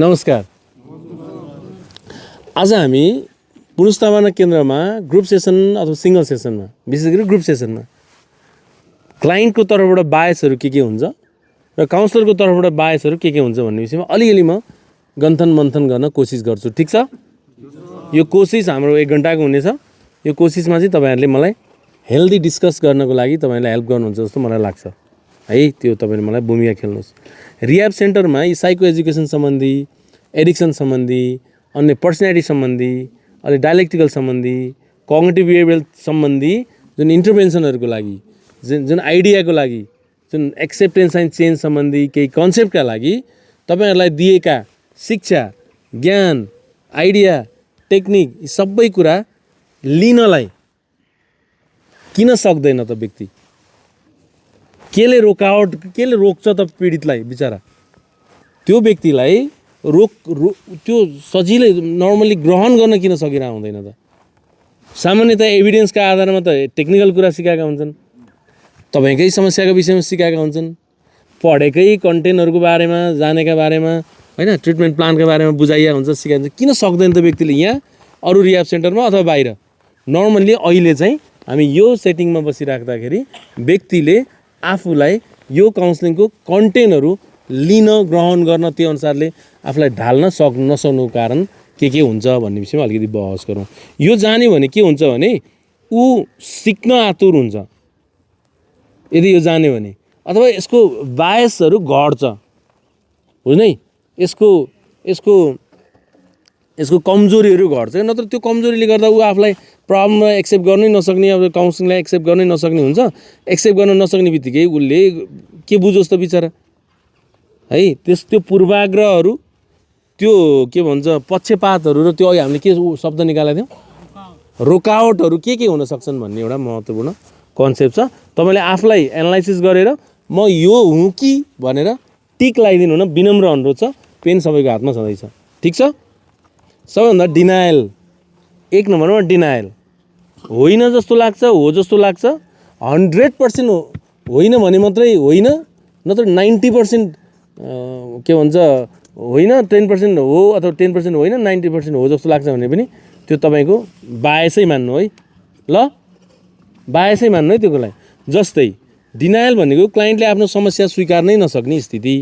नमस्कार। आज हामी पुनर्स्थापना केन्द्रमा ग्रुप सेसन अथवा सिंगल सेसनमा, विशेष गरी ग्रुप सेसनमा क्लाइन्टको तर्फबाट बायसहरू के हुन्छ र काउन्सलरको तर्फबाट बायसहरू के हुन्छ भन्ने विषयमा अलिअलि म गन्थन मन्थन गर्न कोसिस गर्छु। ठिक छ? यो कोसिस हाम्रो 1 घण्टाको हुनेछ। यो कोसिसमा चाहिँ तपाईहरुले मलाई हेल्दी डिस्कस गर्नको लागि तपाईहरुले हेल्प गर्नुहुन्छ जस्तो मलाई लाग्छ है। त्यो तपाईहरुले मलाई भूमिका खेल्नुहोस्। रिह्याब सेन्टरमा यी साइको एजुकेसन सम्बन्धी, एडिक्सन सम्बन्धी, अन्य पर्सनालिटी सम्बन्धी, अनि डायलेक्टिकल सम्बन्धी, कग्निटिभ बिहेभियरल सम्बन्धी जुन इन्टरभेन्सनहरुको लागि, जुन आइडियाको लागि, जुन एक्सेप्टेन्स एन्ड चेन्ज सम्बन्धी केही कन्सेप्टका लागि तपाईहरुलाई दिएका शिक्षा, ज्ञान, आइडिया, टेक्निक यी सबै कुरा लिनलाई किन सक्दैन त व्यक्ति? केले रोक्छ त पीडितलाई बिचारा? त्यो व्यक्तिलाई त्यो सजिलै नर्मली ग्रहण गर्न किन सकिरहेको हुँदैन त? सामान्यतः एभिडेन्सका आधारमा त टेक्निकल कुरा सिकाएका हुन्छन्, तपाईकै समस्याको विषयमा सिकाएका हुन्छन्, पढेकै कन्टेन्टहरुको बारेमा, जानेका बारेमा, हैन, ट्रिटमेन्ट प्लानका बारेमा बुझाइया हुन्छ, सिकाइन्छ। किन सक्दैन त व्यक्तिले यहाँ अरु रिह्याब सेन्टरमा अथवा बाहिर? नर्मली अहिले चाहिँ हामी यो सेटिङमा बसिराख्दाखेरि व्यक्तिले आफूलाई यो काउन्सलिङको कन्टेन्टहरु लिन, ग्रहण गर्न, त्यो अनुसारले आफूलाई ढाल्न नसक्नुको कारण के हुन्छ भन्ने विषयमा अलिकति बहस गरौँ। यो जान्यो भने के हुन्छ भने ऊ सिक्न आतुर हुन्छ यदि यो जान्यो भने, अथवा यसको बायसहरु घट्छ। बुझ्नु है? यसको कमजोरीहरु घट्छ। नत्र त्यो कमजोरीले गर्दा ऊ आफूलाई प्रब्लमलाई एक्सेप्ट गर्नै नसक्ने, अब काउन्सलिङलाई एक्सेप्ट गर्नै नसक्ने हुन्छ। एक्सेप्ट गर्न नसक्ने बित्तिकै उसले के बुझोस् त बिचारा है? त्यो पूर्वाग्रहहरु, त्यो के भन्छ पक्षपातहरु र त्यो अहिले हामीले के शब्द निकालेको थियौं, रोकावटहरु के हुन सक्छन् भन्ने एउटा महत्त्वपूर्ण कन्सेप्ट छ। तपाईले आफूलाई एनालाइसिस गरेर म यो हुँ कि भनेर टिक लगाइदिनु न, विनम्र अनुरोध छ। पेन सबैको हातमा छँदैछ। ठीक छ? सबैभन्दा डिनायल, 1 नम्बरमा डिनायल। होइन जस्तो लाग्छ, हो जस्तो लाग्छ। 100% होइन भने मात्रै होइन, नत्र 90% के भन्छ होइन, 10% हो अथवा 10% होइन, 90% हो जस्तो लाग्छ भने पनि त्यो तपाईको बायसै मान्नु है। ल, बायसै मान्नु है त्योको लागि। जस्तै डिनायल भनेको क्लाइन्टले आफ्नो समस्या स्वीकार्नै नसक्ने स्थिति।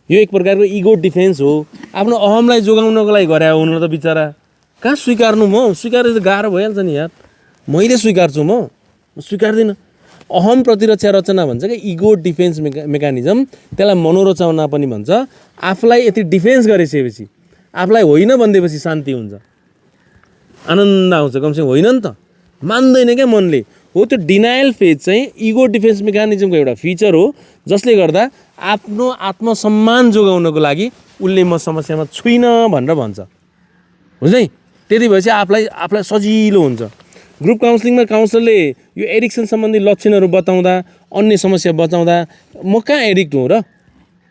यो एक प्रकारको इगो डिफेन्स हो। आफ्नो अहमलाई जोगाउनको लागि गरे हो न त बिचारा। कहाँ स्वीकार्नु? म स्वीकार्नु त गाह्रो भइहाल्छ नि यार। मैले स्वीकार्छु, म स्वीकार्दिनँ। अहम प्रतिरक्षा रचना भन्छ कि इगो डिफेन्स मेकानिजम, त्यसलाई मनोरचना पनि भन्छ। आफूलाई यति डिफेन्स गरेपछि, आफूलाई होइन भन्दैपछि शान्ति हुन्छ, आनन्द आउँछ। कमसेकम होइन नि त, मान्दैन क्या मनले। हो, त्यो डिनायल फेज चाहिँ इगो डिफेन्स मेकानिजमको एउटा फिचर हो, जसले गर्दा आफ्नो आत्मसम्मान जोगाउनको लागि उसले म समस्यामा छुइनँ भनेर भन्छ। बुझ्दै? त्यति भएपछि आफूलाई सजिलो हुन्छ। ग्रुप काउन्सलिङमा काउन्सलरले यो एडिक्सन सम्बन्धी लक्षणहरू बताउँदा, अन्य समस्या बताउँदा म कहाँ एडिक्ट हुँ र?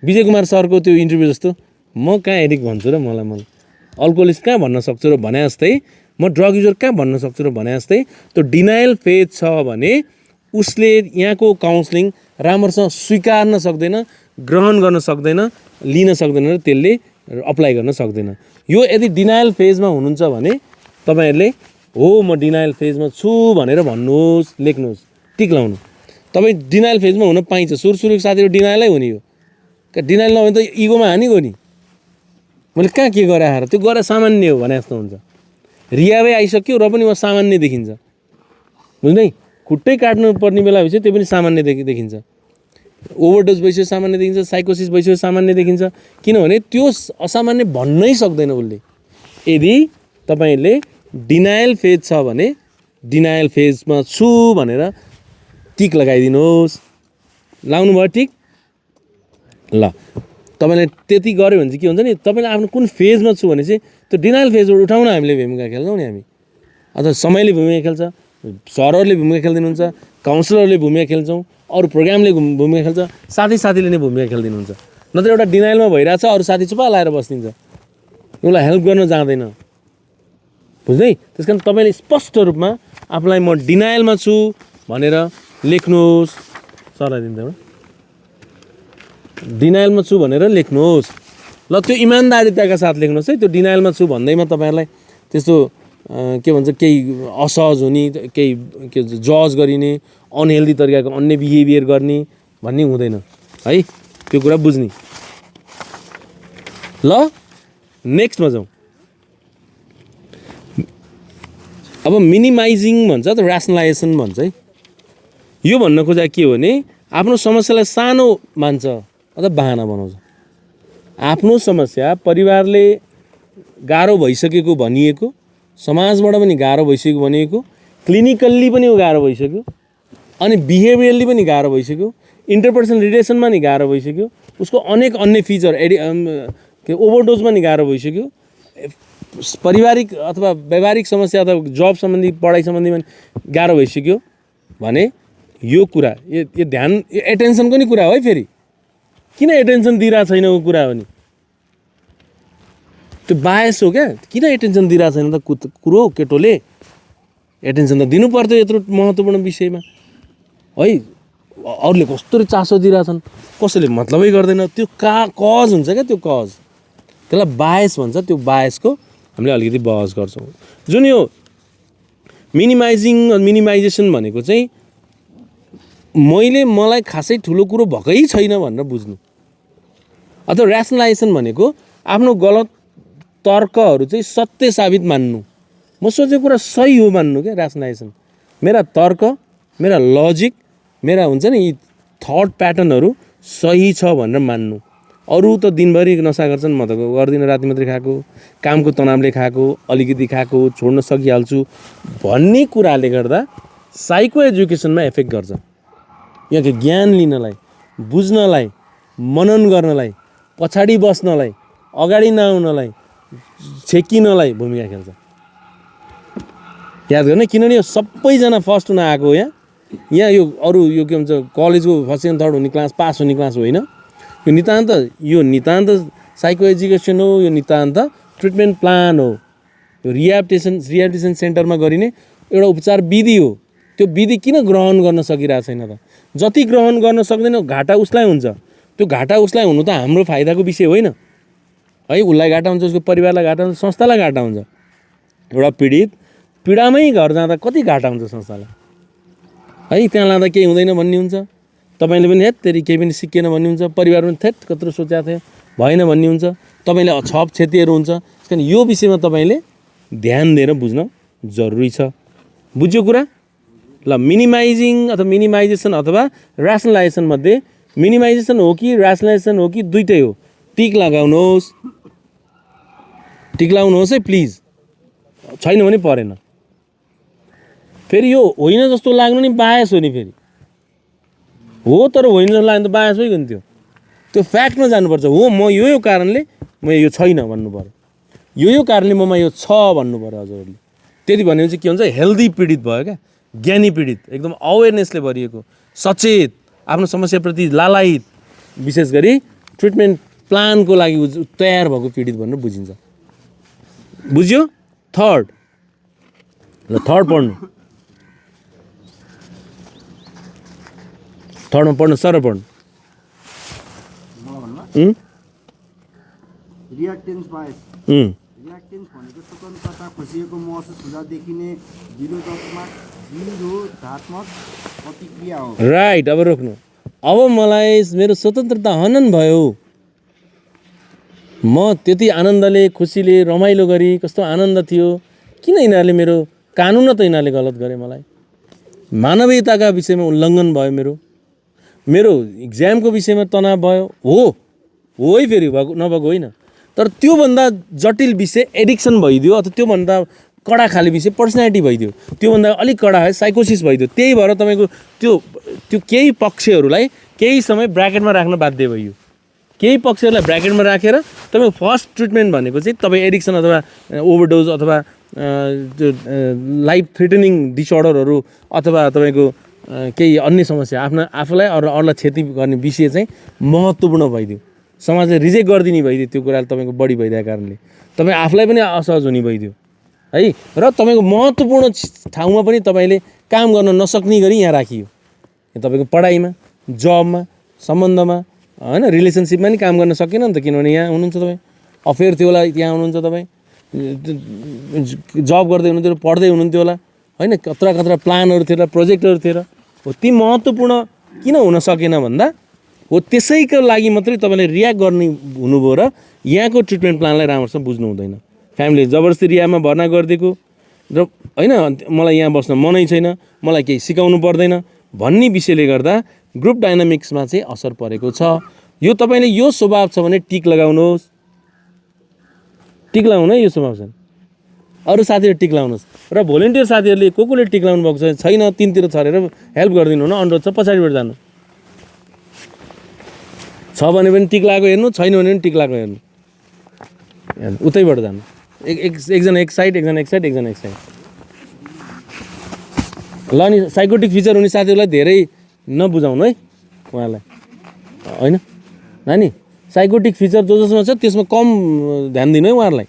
विजय कुमार सरको त्यो इन्टरभ्यू जस्तो म कहाँ एडिक्ट भन्छु र? मलाई अल्कोहोलिस्ट कहाँ भन्न सक्छु र भने जस्तै, म ड्रग युजर कहाँ भन्न सक्छु र भने जस्तै, त्यो डिनायल फेज छ भने उसले यहाँको काउन्सलिङ राम्रोसँग स्वीकार्न सक्दैन, ग्रहण गर्न सक्दैन, लिन सक्दैन र त्यसले अप्लाई गर्न सक्दैन। यो यदि डिनायल फेजमा हुनुहुन्छ भने तपाईहरुले हो म डिनायल फेजमा छु भनेर भन्नुहोस्, लेख्नुहोस्, टिक लाउनु। तपाई डिनायल फेजमा हुन पाइन्छ। सुरुको साथीहरु डिनायलै हो नि। यो डिनायल नभए त इगोमा हानि गयो नि। मैले कहाँ के गरे आएर त्यो गरे सामान्य हो भने जस्तो हुन्छ। रिह्याबै आइसक्यो र पनि म सामान्य देखिन्छ। बुझ्दै? खुट्टै काट्नु पर्ने बेला भएपछि त्यो पनि सामान्य देखिन्छ। ओभरडोज भइसक्यो सामान्य देखिन्छ, साइकोसिस भइसक्यो सामान्य देखिन्छ। किनभने त्यो असामान्य भन्नै सक्दैन उसले। यदि तपाईले डिनायल फेज छ भने डिनायल फेजमा छु भनेर टिक लगाइदिनुहोस्। लाउनु भयो टिक? ल, तपाईले त्यति गर्यो भने चाहिँ के हुन्छ नि, तपाईले आफ्नो कुन फेजमा छु भने चाहिँ त्यो डिनायल फेजबाट उठाउन हामीले भूमिका खेल्छौँ नि हामी, अथवा समयले भूमिका खेल्छ, सरहरूले भूमिका खेल्दिनुहुन्छ, काउन्सलरले भूमिका खेल्छौँ, अरू प्रोग्रामले भूमिका खेल्छ, साथीले नै भूमिका खेल्दिनुहुन्छ। नत्र एउटा डिनायलमा भइरहेछ, अरू साथी चुपा लाएर बस्दिन्छ, उसलाई हेल्प गर्न जाँदैन। बुझ्दै? त्यसकारण तपाईले स्पष्ट रूपमा आफूलाई म डिनायलमा छु भनेर लेख्नुहोस्। सरलाई दिन्छ एउटा डिनायलमा छु भनेर लेख्नुहोस्। ल त्यो इमान्दारिताका साथ लेख्नुहोस् है। त्यो डिनायलमा छु भन्दैमा तपाईँहरूलाई त्यस्तो के भन्छ केही असहज हुने, केही के भन्छ जज गरिने, अनहेल्दी तरिकाको अन्य बिहेभियर गर्ने भन्ने हुँदैन है। त्यो कुरा बुझ्ने। ल नेक्स्टमा जाउँ। अब मिनिमाइजिङ भन्छ त ऱ्यासनलाइजेसन भन्छ है। यो भन्न खोजेको के हो भने आफ्नो समस्यालाई सानो मान्छ अथवा बहाना बनाउँछ। आफ्नो समस्या परिवारले गाह्रो भइसकेको भनिएको, समाजबाट पनि गाह्रो भइसकेको भनिएको, क्लिनिकल्ली पनि गाह्रो भइसक्यो, अनि बिहेभियरली पनि गाह्रो भइसक्यो, इन्टरपर्सनल रिलेसनमा नि गाह्रो भइसक्यो, उसको अनेक अन्य फिचर ओभरडोजमा नि गाह्रो भइसक्यो, पारिवारिक अथवा व्यावहारिक समस्या अथवा जब सम्बन्धी पढाइ सम्बन्धी पनि गाह्रो भइसक्यो भने यो कुरा यो ध्यान यो एटेन्सनको नि कुरा हो है। फेरि किन एटेन्सन दिइरहेको छैन वो कुरा हो नि, त्यो बायस हो क्या। किन एटेन्सन दिइरहेको छैन त कुरो हो। केटोले एटेन्सन त दिनु पर्थ्यो यत्रो महत्त्वपूर्ण विषयमा है। अरूले कस्तो चासो दिइरहेछन्, कसैले मतलबै गर्दैन। त्यो कज हुन्छ क्या, त्यो कज, त्यसलाई बायस भन्छ। त्यो बायसको हामीले अलिकति बहस गर्छौँ। जुन यो मिनिमाइजेसन भनेको चाहिँ मलाई खासै ठुलो कुरो भएकै छैन भनेर बुझ्नु, अथवा ऱ्यासनलाइजेसन भनेको आफ्नो गलत तर्कहरू चाहिँ सत्य साबित मान्नु। म सोचेको कुरा सही हो मान्नु क्या ऱ्यासनलाइजेसन। मेरा तर्क, मेरा लजिक, मेरा हुन्छ नि यी थट प्याटर्नहरू सही छ भनेर मान्नु। अरू त दिनभरि नसा गर्छन्, म त गर्दिनँ, राति मात्रै खाएको, कामको तनावले खाएको, अलिकति खाएको, छोड्न सकिहाल्छु भन्ने कुराले गर्दा साइको एजुकेसनमा एफेक्ट गर्छ। यहाँको ज्ञान लिनलाई, बुझ्नलाई, मनन गर्नलाई, पछाडि बस्नलाई, अगाडि नआउनलाई, छेकिनलाई भूमिका खेल्छ। याद गर्ने, किनभने यो सबैजना फर्स्ट हुन आएको हो। यहाँ यो अरू यो के भन्छ कलेजको फर्स्ट सेकेन्ड थर्ड हुने क्लास, पास हुने क्लास होइन। यो नितान्त साइको एजुकेसन हो। यो नितान्त ट्रिटमेन्ट प्लान हो। यो रिहेबिलिटेसन सेन्टरमा गरिने एउटा उपचार विधि हो। त्यो विधि किन ग्रहण गर्न सकिरहेको छैन त? जति ग्रहण गर्न सक्दैन घाटा उसलाई हुन्छ। त्यो घाटा उसलाई हुनु त हाम्रो फाइदाको विषय होइन है। उसलाई घाटा हुन्छ, उसको परिवारलाई घाटा हुन्छ, संस्थालाई घाटा हुन्छ। एउटा पीडित पीडामै घर जाँदा कति घाटा हुन्छ संस्थालाई है। त्यहाँ लाँदा केही हुँदैन भन्ने हुन्छ, तपाईँले पनि हेत तेरि केही पनि सिकेन भन्ने हुन्छ, परिवार पनि थेट कत्रो सोचेको थियो भएन भन्ने हुन्छ, तपाईँले छप क्षतिहरू हुन्छ। त्यस कारण यो विषयमा तपाईँले ध्यान दिएर बुझ्न जरुरी छ। बुझ्यो कुरा? ल मिनिमाइजिङ अथवा मिनिमाइजेसन अथवा ऱ्यासनलाइजेसन मध्ये मिनिमाइजेसन हो कि ऱ्यासनलाइजेसन हो कि दुइटै हो? टिक लगाउनुहोस्, टिक लगाउनुहोस् है प्लिज। छैन भने परेन। फेरि यो होइन जस्तो लाग्नु नि बायस हो नि। फेरि हो तर होइन जस्तो लाग्नु त बायस भइगयो नि। त्यो फ्याक्टमा जानुपर्छ। हो म यो कारणले म यो छैन भन्नु पर्यो, यो कारणले ममा यो छ भन्नु पर्यो हजुरहरूले। त्यति भन्यो भने चाहिँ के हुन्छ, हेल्दी पीडित भयो क्या, ज्ञानी पीडित, एकदम अवेरनेसले भरिएको, सचेत, आफ्नो समस्याप्रति लालायित, विशेष गरी ट्रिटमेन्ट प्लानको लागि तयार भएको पीडित भनेर बुझिन्छ। बुझ्यो? थर्ड, ल थर्ड पढ्नु। थर्डमा पढ्नु, सर पढ्नु। Reactants bias. रियाक्टेन्स भनेको स्वतन्त्रता खोजिएको महसुस हुँदा देखिने विरोधात्मक प्रतिक्रिया हो। राइट। अब रोक्नु। अब मलाई मेरो स्वतन्त्रता हनन भयो, म त्यति आनन्दले खुसीले रमाइलो गरी कस्तो आनन्द थियो, किन यिनीहरूले मेरो कानुन त यिनीहरूले गलत गरे, मलाई मानवीयताका विषयमा उल्लङ्घन भयो, मेरो इक्जामको विषयमा तनाव भयो। हो है, फेरि भएको नभएको होइन। तर त्योभन्दा जटिल विषय एडिक्सन भइदियो, अथवा त्योभन्दा कडा खाले विषय पर्सनालिटी भइदियो, त्योभन्दा अलिक कडा है साइकोसिस भइदियो। त्यही भएर तपाईँको त्यो केही पक्षहरूलाई केही समय ब्राकेटमा राख्न बाध्य भइयो। केही पक्षहरूलाई ब्राकेटमा राखेर तपाईँको फर्स्ट ट्रिटमेन्ट भनेको चाहिँ तपाईँ एडिक्सन अथवा ओभरडोज अथवा त्यो लाइफ थ्रेटनिङ डिसअर्डरहरू अथवा तपाईँको केही अन्य समस्या आफूलाई अरूलाई क्षति गर्ने विषय चाहिँ महत्त्वपूर्ण भइदियो। समाजले रिजेक्ट गरिदिने भइदियो। त्यो कुराले तपाईँको बढी भइदिएको कारणले तपाईँ आफूलाई पनि असहज हुने भइदियो है। र तपाईँको महत्त्वपूर्ण ठाउँमा पनि तपाईँले काम गर्न नसक्ने गरी यहाँ राखियो। तपाईँको पढाइमा, जबमा, सम्बन्धमा, होइन रिलेसनसिपमा नि काम गर्न सकेन नि त किनभने यहाँ हुनुहुन्छ तपाईँ अफेयर थियो होला त्यहाँ हुनुहुन्छ तपाईँ जब गर्दै हुनुहुन्थ्यो पढ्दै हुनुहुन्थ्यो होला होइन कत्रा कत्रा प्लानहरू थियो होला प्रोजेक्टहरू थियो हो ती महत्त्वपूर्ण किन हुन सकेन भन्दा हो त्यसैको लागि मात्रै तपाईँले रियाक्ट गर्ने हुनुभयो र यहाँको ट्रिटमेन्ट प्लानलाई राम्रोसँग बुझ्नु हुँदैन फ्यामिलीले जबरजस्ती रियामा भर्ना गरिदिएको र होइन मलाई यहाँ बस्न मनै छैन मलाई केही सिकाउनु पर्दैन भन्ने विषयले गर्दा ग्रुप डाइनामिक्समा चाहिँ असर परेको छ यो तपाईँले यो स्वभाव छ भने टिक लगाउनुहोस् टिक लगाउनु है यो स्वभाव छ अरू साथीहरू टिक लगाउनुहोस् र भोलिन्टियर साथीहरूले कोले टिक लगाउनु भएको छैन तिनतिर छरेर हेल्प गरिदिनु न अनुरोध छ पछाडिबाट जानु छ भने पनि टिक लगाएको हेर्नु छैन भने पनि टिक लगाएको हेर्नु उतैबाट जानु एकजना एक साइड एकजना एक साइड एकजना एक साइड ल नि साइकोटिक फिचर हुने साथीहरूलाई धेरै नबुझाउनु है उहाँलाई होइन नानी साइकोटिक फिचर जसमा छ त्यसमा कम ध्यान दिनु है उहाँहरूलाई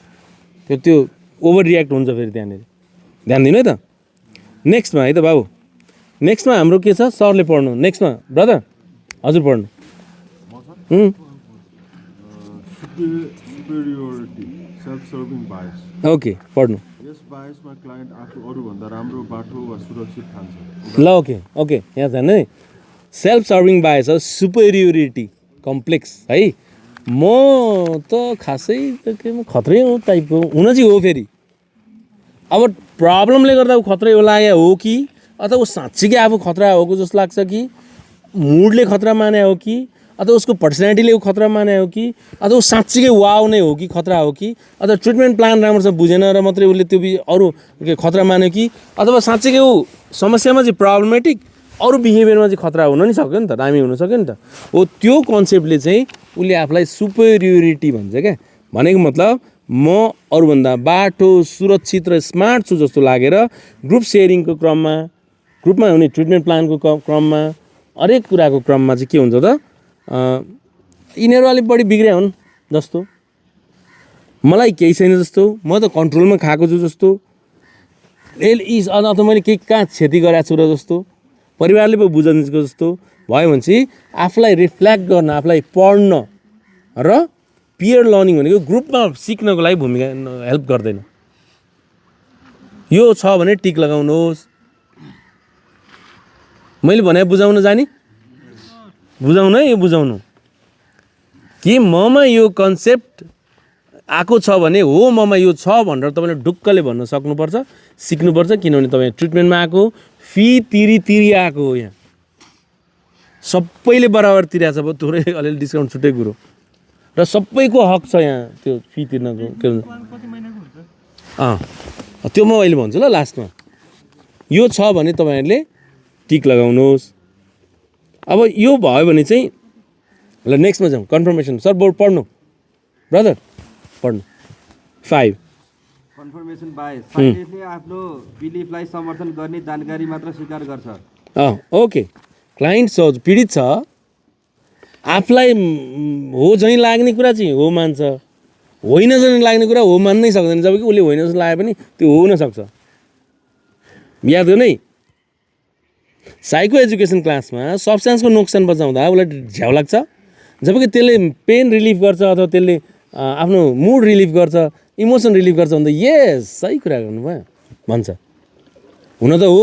त्यो ओभर रियाक्ट हुन्छ फेरि त्यहाँनिर ध्यान दिनु है त नेक्स्टमा है त बाबु नेक्स्टमा हाम्रो के छ सरले पढ्नु नेक्स्टमा ब्रदर हजुर पढ्नु ओके पढ्नु यस बायसमा क्लाइन्ट आफू अरूभन्दा राम्रो बाटो वा सुरक्षित ठान्छ ल ओके ओके यहाँ जानु है सेल्फ सर्भिङ बायस हो सुपेरियोरिटी कम्प्लेक्स है म त खासै त के खत्रै हो टाइपको हुन चाहिँ हो फेरि अब प्रब्लमले गर्दा ऊ खत्रै हो लाग्यो हो कि अथवा ऊ साँच्चीकै आफू खतरा हो जस्तो लाग्छ कि मुडले खतरा माने हो कि अथवा उसको पर्सनालिटीले ऊ खतरा माने हो कि अथवा ऊ साँच्चीकै वाउ नै हो कि खतरा हो कि अथवा ट्रिटमेन्ट प्लान राम्रोसँग बुझेन र मात्रै उसले त्यो अरू खतरा मान्यो कि अथवा साँच्चीकै ऊ समस्यामा चाहिँ प्रब्लमेटिक अरू बिहेभियरमा चाहिँ खतरा हुन नि सक्यो नि त दामी हुन सक्यो नि त हो त्यो कन्सेप्टले चाहिँ उसले आफूलाई सुपेरियोरिटी भन्छ क्या भनेको मतलब म अरूभन्दा बाटो सुरक्षित र स्मार्ट छु जस्तो लागेर ग्रुप सेयरिङको क्रममा ग्रुपमा हुने ट्रिटमेन्ट प्लानको क्रममा हरेक कुराको क्रममा चाहिँ के हुन्छ त यिनीहरू अलिक बढी बिग्रिया हुन् जस्तो मलाई केही छैन जस्तो म त कन्ट्रोलमा खाएको छु जस्तो अथवा मैले केही कहाँ क्षति गरेको छु र जस्तो परिवारले पो बुझाउनुको जस्तो भयो भने चाहिँ आफूलाई रिफ्लेक्ट गर्न आफूलाई पढ्न र पियर लर्निङ भनेको ग्रुपमा सिक्नको लागि भूमिका हेल्प गर्दैन यो छ भने टिक लगाउनुहोस् मैले भने बुझाउन जाने बुझाउनु है यो बुझाउनु कि ममा यो कन्सेप्ट आएको छ भने हो ममा यो छ भनेर तपाईँले ढुक्कले भन्न सक्नुपर्छ सिक्नुपर्छ किनभने तपाईँ ट्रिटमेन्टमा आएको फी तिरी आएको हो यहाँ सबैले बराबर तिरेको छ अब थोरै अलिअलि डिस्काउन्ट छुट्टै कुरो र सबैको हक छ यहाँ त्यो फी तिर्नको के भन्छ त्यो म अहिले भन्छु ल लास्टमा यो छ भने तपाईँहरूले टिक लगाउनुहोस् अब यो भयो भने चाहिँ ल नेक्स्टमा जाउँ कन्फर्मेसन सर बोर्ड पढ्नु ब्रदर पढ्नु 5 कन्फर्मेसन बायस साइन्टिस्टले आफ्नो बिलिफलाई समर्थन गर्ने जानकारी मात्र स्वीकार गर्छ ओके क्लाइन्ट छ पीडित छ आफूलाई हो झैँ लाग्ने कुरा चाहिँ हो मान्छ होइन झैँ लाग्ने कुरा हो मान्नै सक्दैन जबकि उसले होइन जस्तो लागे पनि त्यो हो हुनसक्छ याद गर्नु है साइको एजुकेसन क्लासमा सब्सटेन्सको नोक्सान बचाउँदा उसलाई झ्याउ लाग्छ जबकि त्यसले पेन रिलिफ गर्छ अथवा त्यसले आफ्नो मुड रिलिफ गर्छ इमोसन रिलिफ गर्छ भन्दा यस सही कुरा गर्नुभयो भन्छ हुन त हो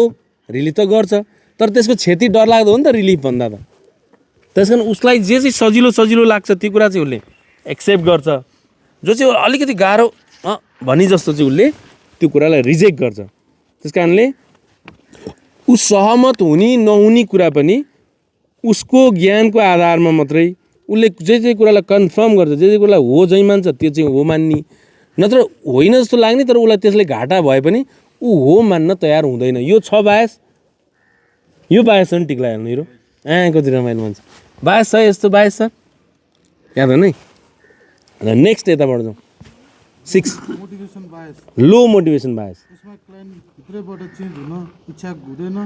रिलिफ त गर्छ तर त्यसको क्षति डरलाग्दो हो नि त रिलिफ भन्दा त त्यस कारण उसलाई जे चाहिँ सजिलो लाग्छ त्यो कुरा चाहिँ उसले एक्सेप्ट गर्छ जो चाहिँ अलिकति गाह्रो भनी जस्तो चाहिँ उसले त्यो कुरालाई रिजेक्ट गर्छ त्यस कारणले ऊ सहमत हुने नहुने कुरा पनि उसको ज्ञानको आधारमा मात्रै उसले जे कुरालाई कन्फर्म गर्छ जे कुरालाई हो झैँ मान्छ त्यो चाहिँ हो मान्ने नत्र होइन जस्तो लाग्ने तर उसलाई त्यसले घाटा भए पनि ऊ हो मान्न तयार हुँदैन यो छ बायस यो बायस पनि टिक लगाइहाल्नु हिरो कति रमाइलो मान्छ बायस छ यस्तो बायस छ याद गर्नु है र नेक्स्ट यताबाट जाउँ 6 मोटिभेसन बायस लो मोटिभेसन बायस यसमा क्लाइन्ट भित्रैबाट चेन्ज हुन इच्छा हुँदैन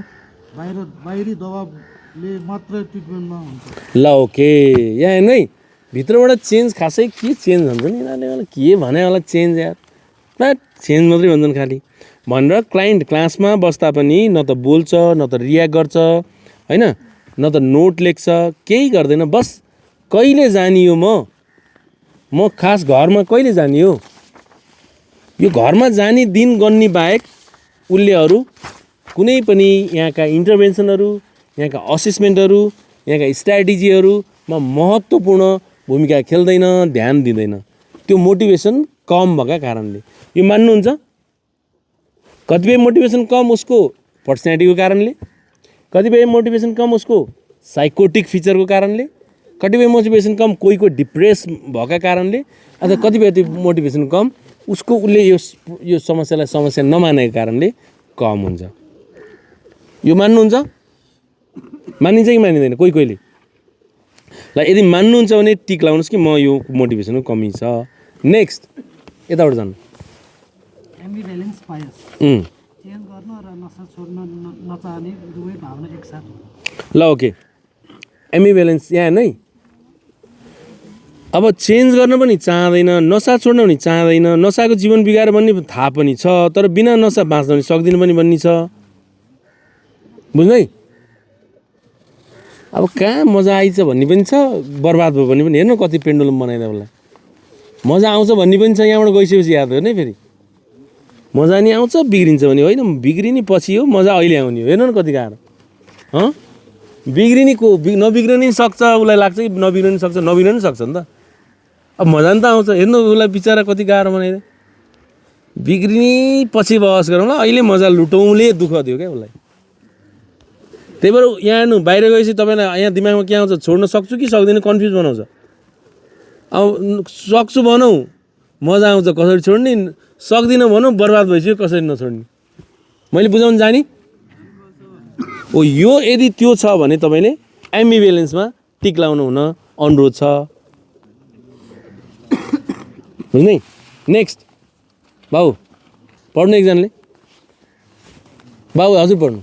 बाहिरी दबावले मात्र ट्रिटमेन्टमा हुन्छ ल ओके यहाँ हेर्नु है भित्रबाट चेन्ज खासै के चेन्ज हुन्छ नि यिनीहरूले मलाई के भने होला चेन्ज यार बट चेन्ज मात्रै भन्छन् खालि भनेर क्लाइन्ट क्लासमा बस्दा पनि न त बोल्छ न त रियाक्ट गर्छ होइन न त नोट लेख्छ केही गर्दैन बस कहिले जाने हो म खास घरमा कहिले जाने हो यो घरमा जाने दिन गन्ने बाहेक उसले अरू कुनै पनि यहाँका इन्टरभेन्सनहरू यहाँका असेसमेन्टहरू यहाँका स्ट्राटेजीहरूमा महत्त्वपूर्ण भूमिका खेल्दैन ध्यान दिँदैन त्यो मोटिभेसन कम भएका कारणले यो मान्नुहुन्छ कतिपय मोटिभेसन कम उसको पर्सनालिटीको कारणले कतिपय मोटिभेसन कम उसको साइकोटिक फिचरको कारणले कतिपय मोटिभेसन कम कोहीको डिप्रेस भएका कारणले अथवा कतिपय मोटिभेसन कम उसको उसले यो समस्यालाई समस्या नमानेको कारणले कम हुन्छ यो मान्नुहुन्छ मानिन्छ कि मानिँदैन कोहीले ल यदि मान्नुहुन्छ भने टिक लाउनुहोस् कि म यो मोटिभेसनको कमी छ नेक्स्ट यताबाट जानु एम्बिभ्यालेन्स बायस चेन्ज गर्न र नसा छोड्न नचाहने दुवै भावना एकसाथ ल ओके एम्बिभ्यालेन्स यहाँ नै अब चेन्ज गर्न पनि चाहँदैन नसा छोड्न पनि चाहँदैन नसाको जीवन बिगार भन्ने थाहा पनि छ तर बिना नसा बाँच्न पनि सक्दिन पनि भन्ने छ बुझ्दै अब कहाँ मजा आइछ भन्ने पनि छ बर्बाद भयो भन्ने पनि हेर्नु कति पेन्डुलम बनाइदियो उसलाई मजा आउँछ भन्ने पनि छ यहाँबाट गइसकेपछि याद गर्ने फेरि मजा नि आउँछ बिग्रिन्छ भने होइन बिग्रिने पछि हो मजा अहिले आउने हो हेर्नु न कति गाह्रो बिग्रिने को नबिग्रिन नि सक्छ उसलाई लाग्छ कि नबिग्रिन नि सक्छ नबिग्रिन नि सक्छ नि त अब मजा नि त आउँछ हेर्नु उसलाई बिचरा कति गाह्रो बनाइदियो बिग्रिने पछि बहस गरौँ ल अहिले मजा लुटौँले दुःख दियो क्या उसलाई त्यही भएर यहाँ हेर्नु बाहिर गएपछि तपाईँलाई यहाँ दिमागमा के आउँछ छोड्न सक्छु कि सक्दिनँ कन्फ्युज बनाउँछ अब सक्छु भनौँ मजा आउँछ कसरी छोड्ने सक्दिनँ भनौँ बर्बाद भइसक्यो कसरी नछोड्ने मैले बुझाउनु जाने हो यो यदि त्यो छ भने तपाईँले एम्बिभ्यालेन्समा टिक लाउनु हुन अनुरोध छ बुझ्नै नेक्स्ट बाबु पढ्नु एकजनाले बाबु हजुर पढ्नु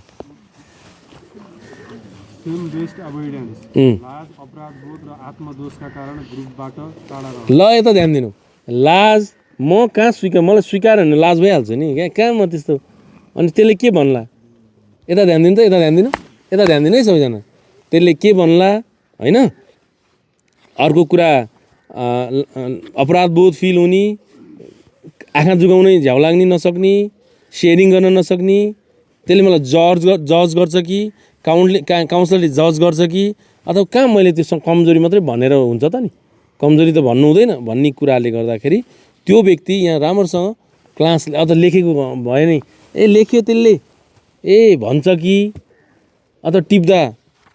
सेम बेस्ड अभोइडेन्स लाज अपराधबोध र आत्मदोषका कारण ग्रुपबाट टाढा रहनु ल यता ध्यान दिनु लाज म कहाँ मलाई स्वीकार भने लाज भइहाल्छ नि कहाँ म त्यस्तो अनि त्यसले के भन्ला यता ध्यान दिनु त यता ध्यान दिनु है सबैजना त्यसले के भन्ला होइन अर्को कुरा अपराधबोध फिल हुने आँखा जुगाउनै झ्याउ लाग्ने नसक्ने सेयरिङ गर्न नसक्ने त्यसले मलाई जज गर्छ कि काउन्सलरले जज गर्छ कि अथवा कहाँ मैले त्यो कमजोरी मात्रै भनेर हुन्छ त नि कमजोरी त भन्नु हुँदैन भन्ने कुराले गर्दाखेरि त्यो व्यक्ति यहाँ राम्रोसँग क्लासले अथवा लेखेको भयो नि लेख्यो त्यसले भन्छ कि अथवा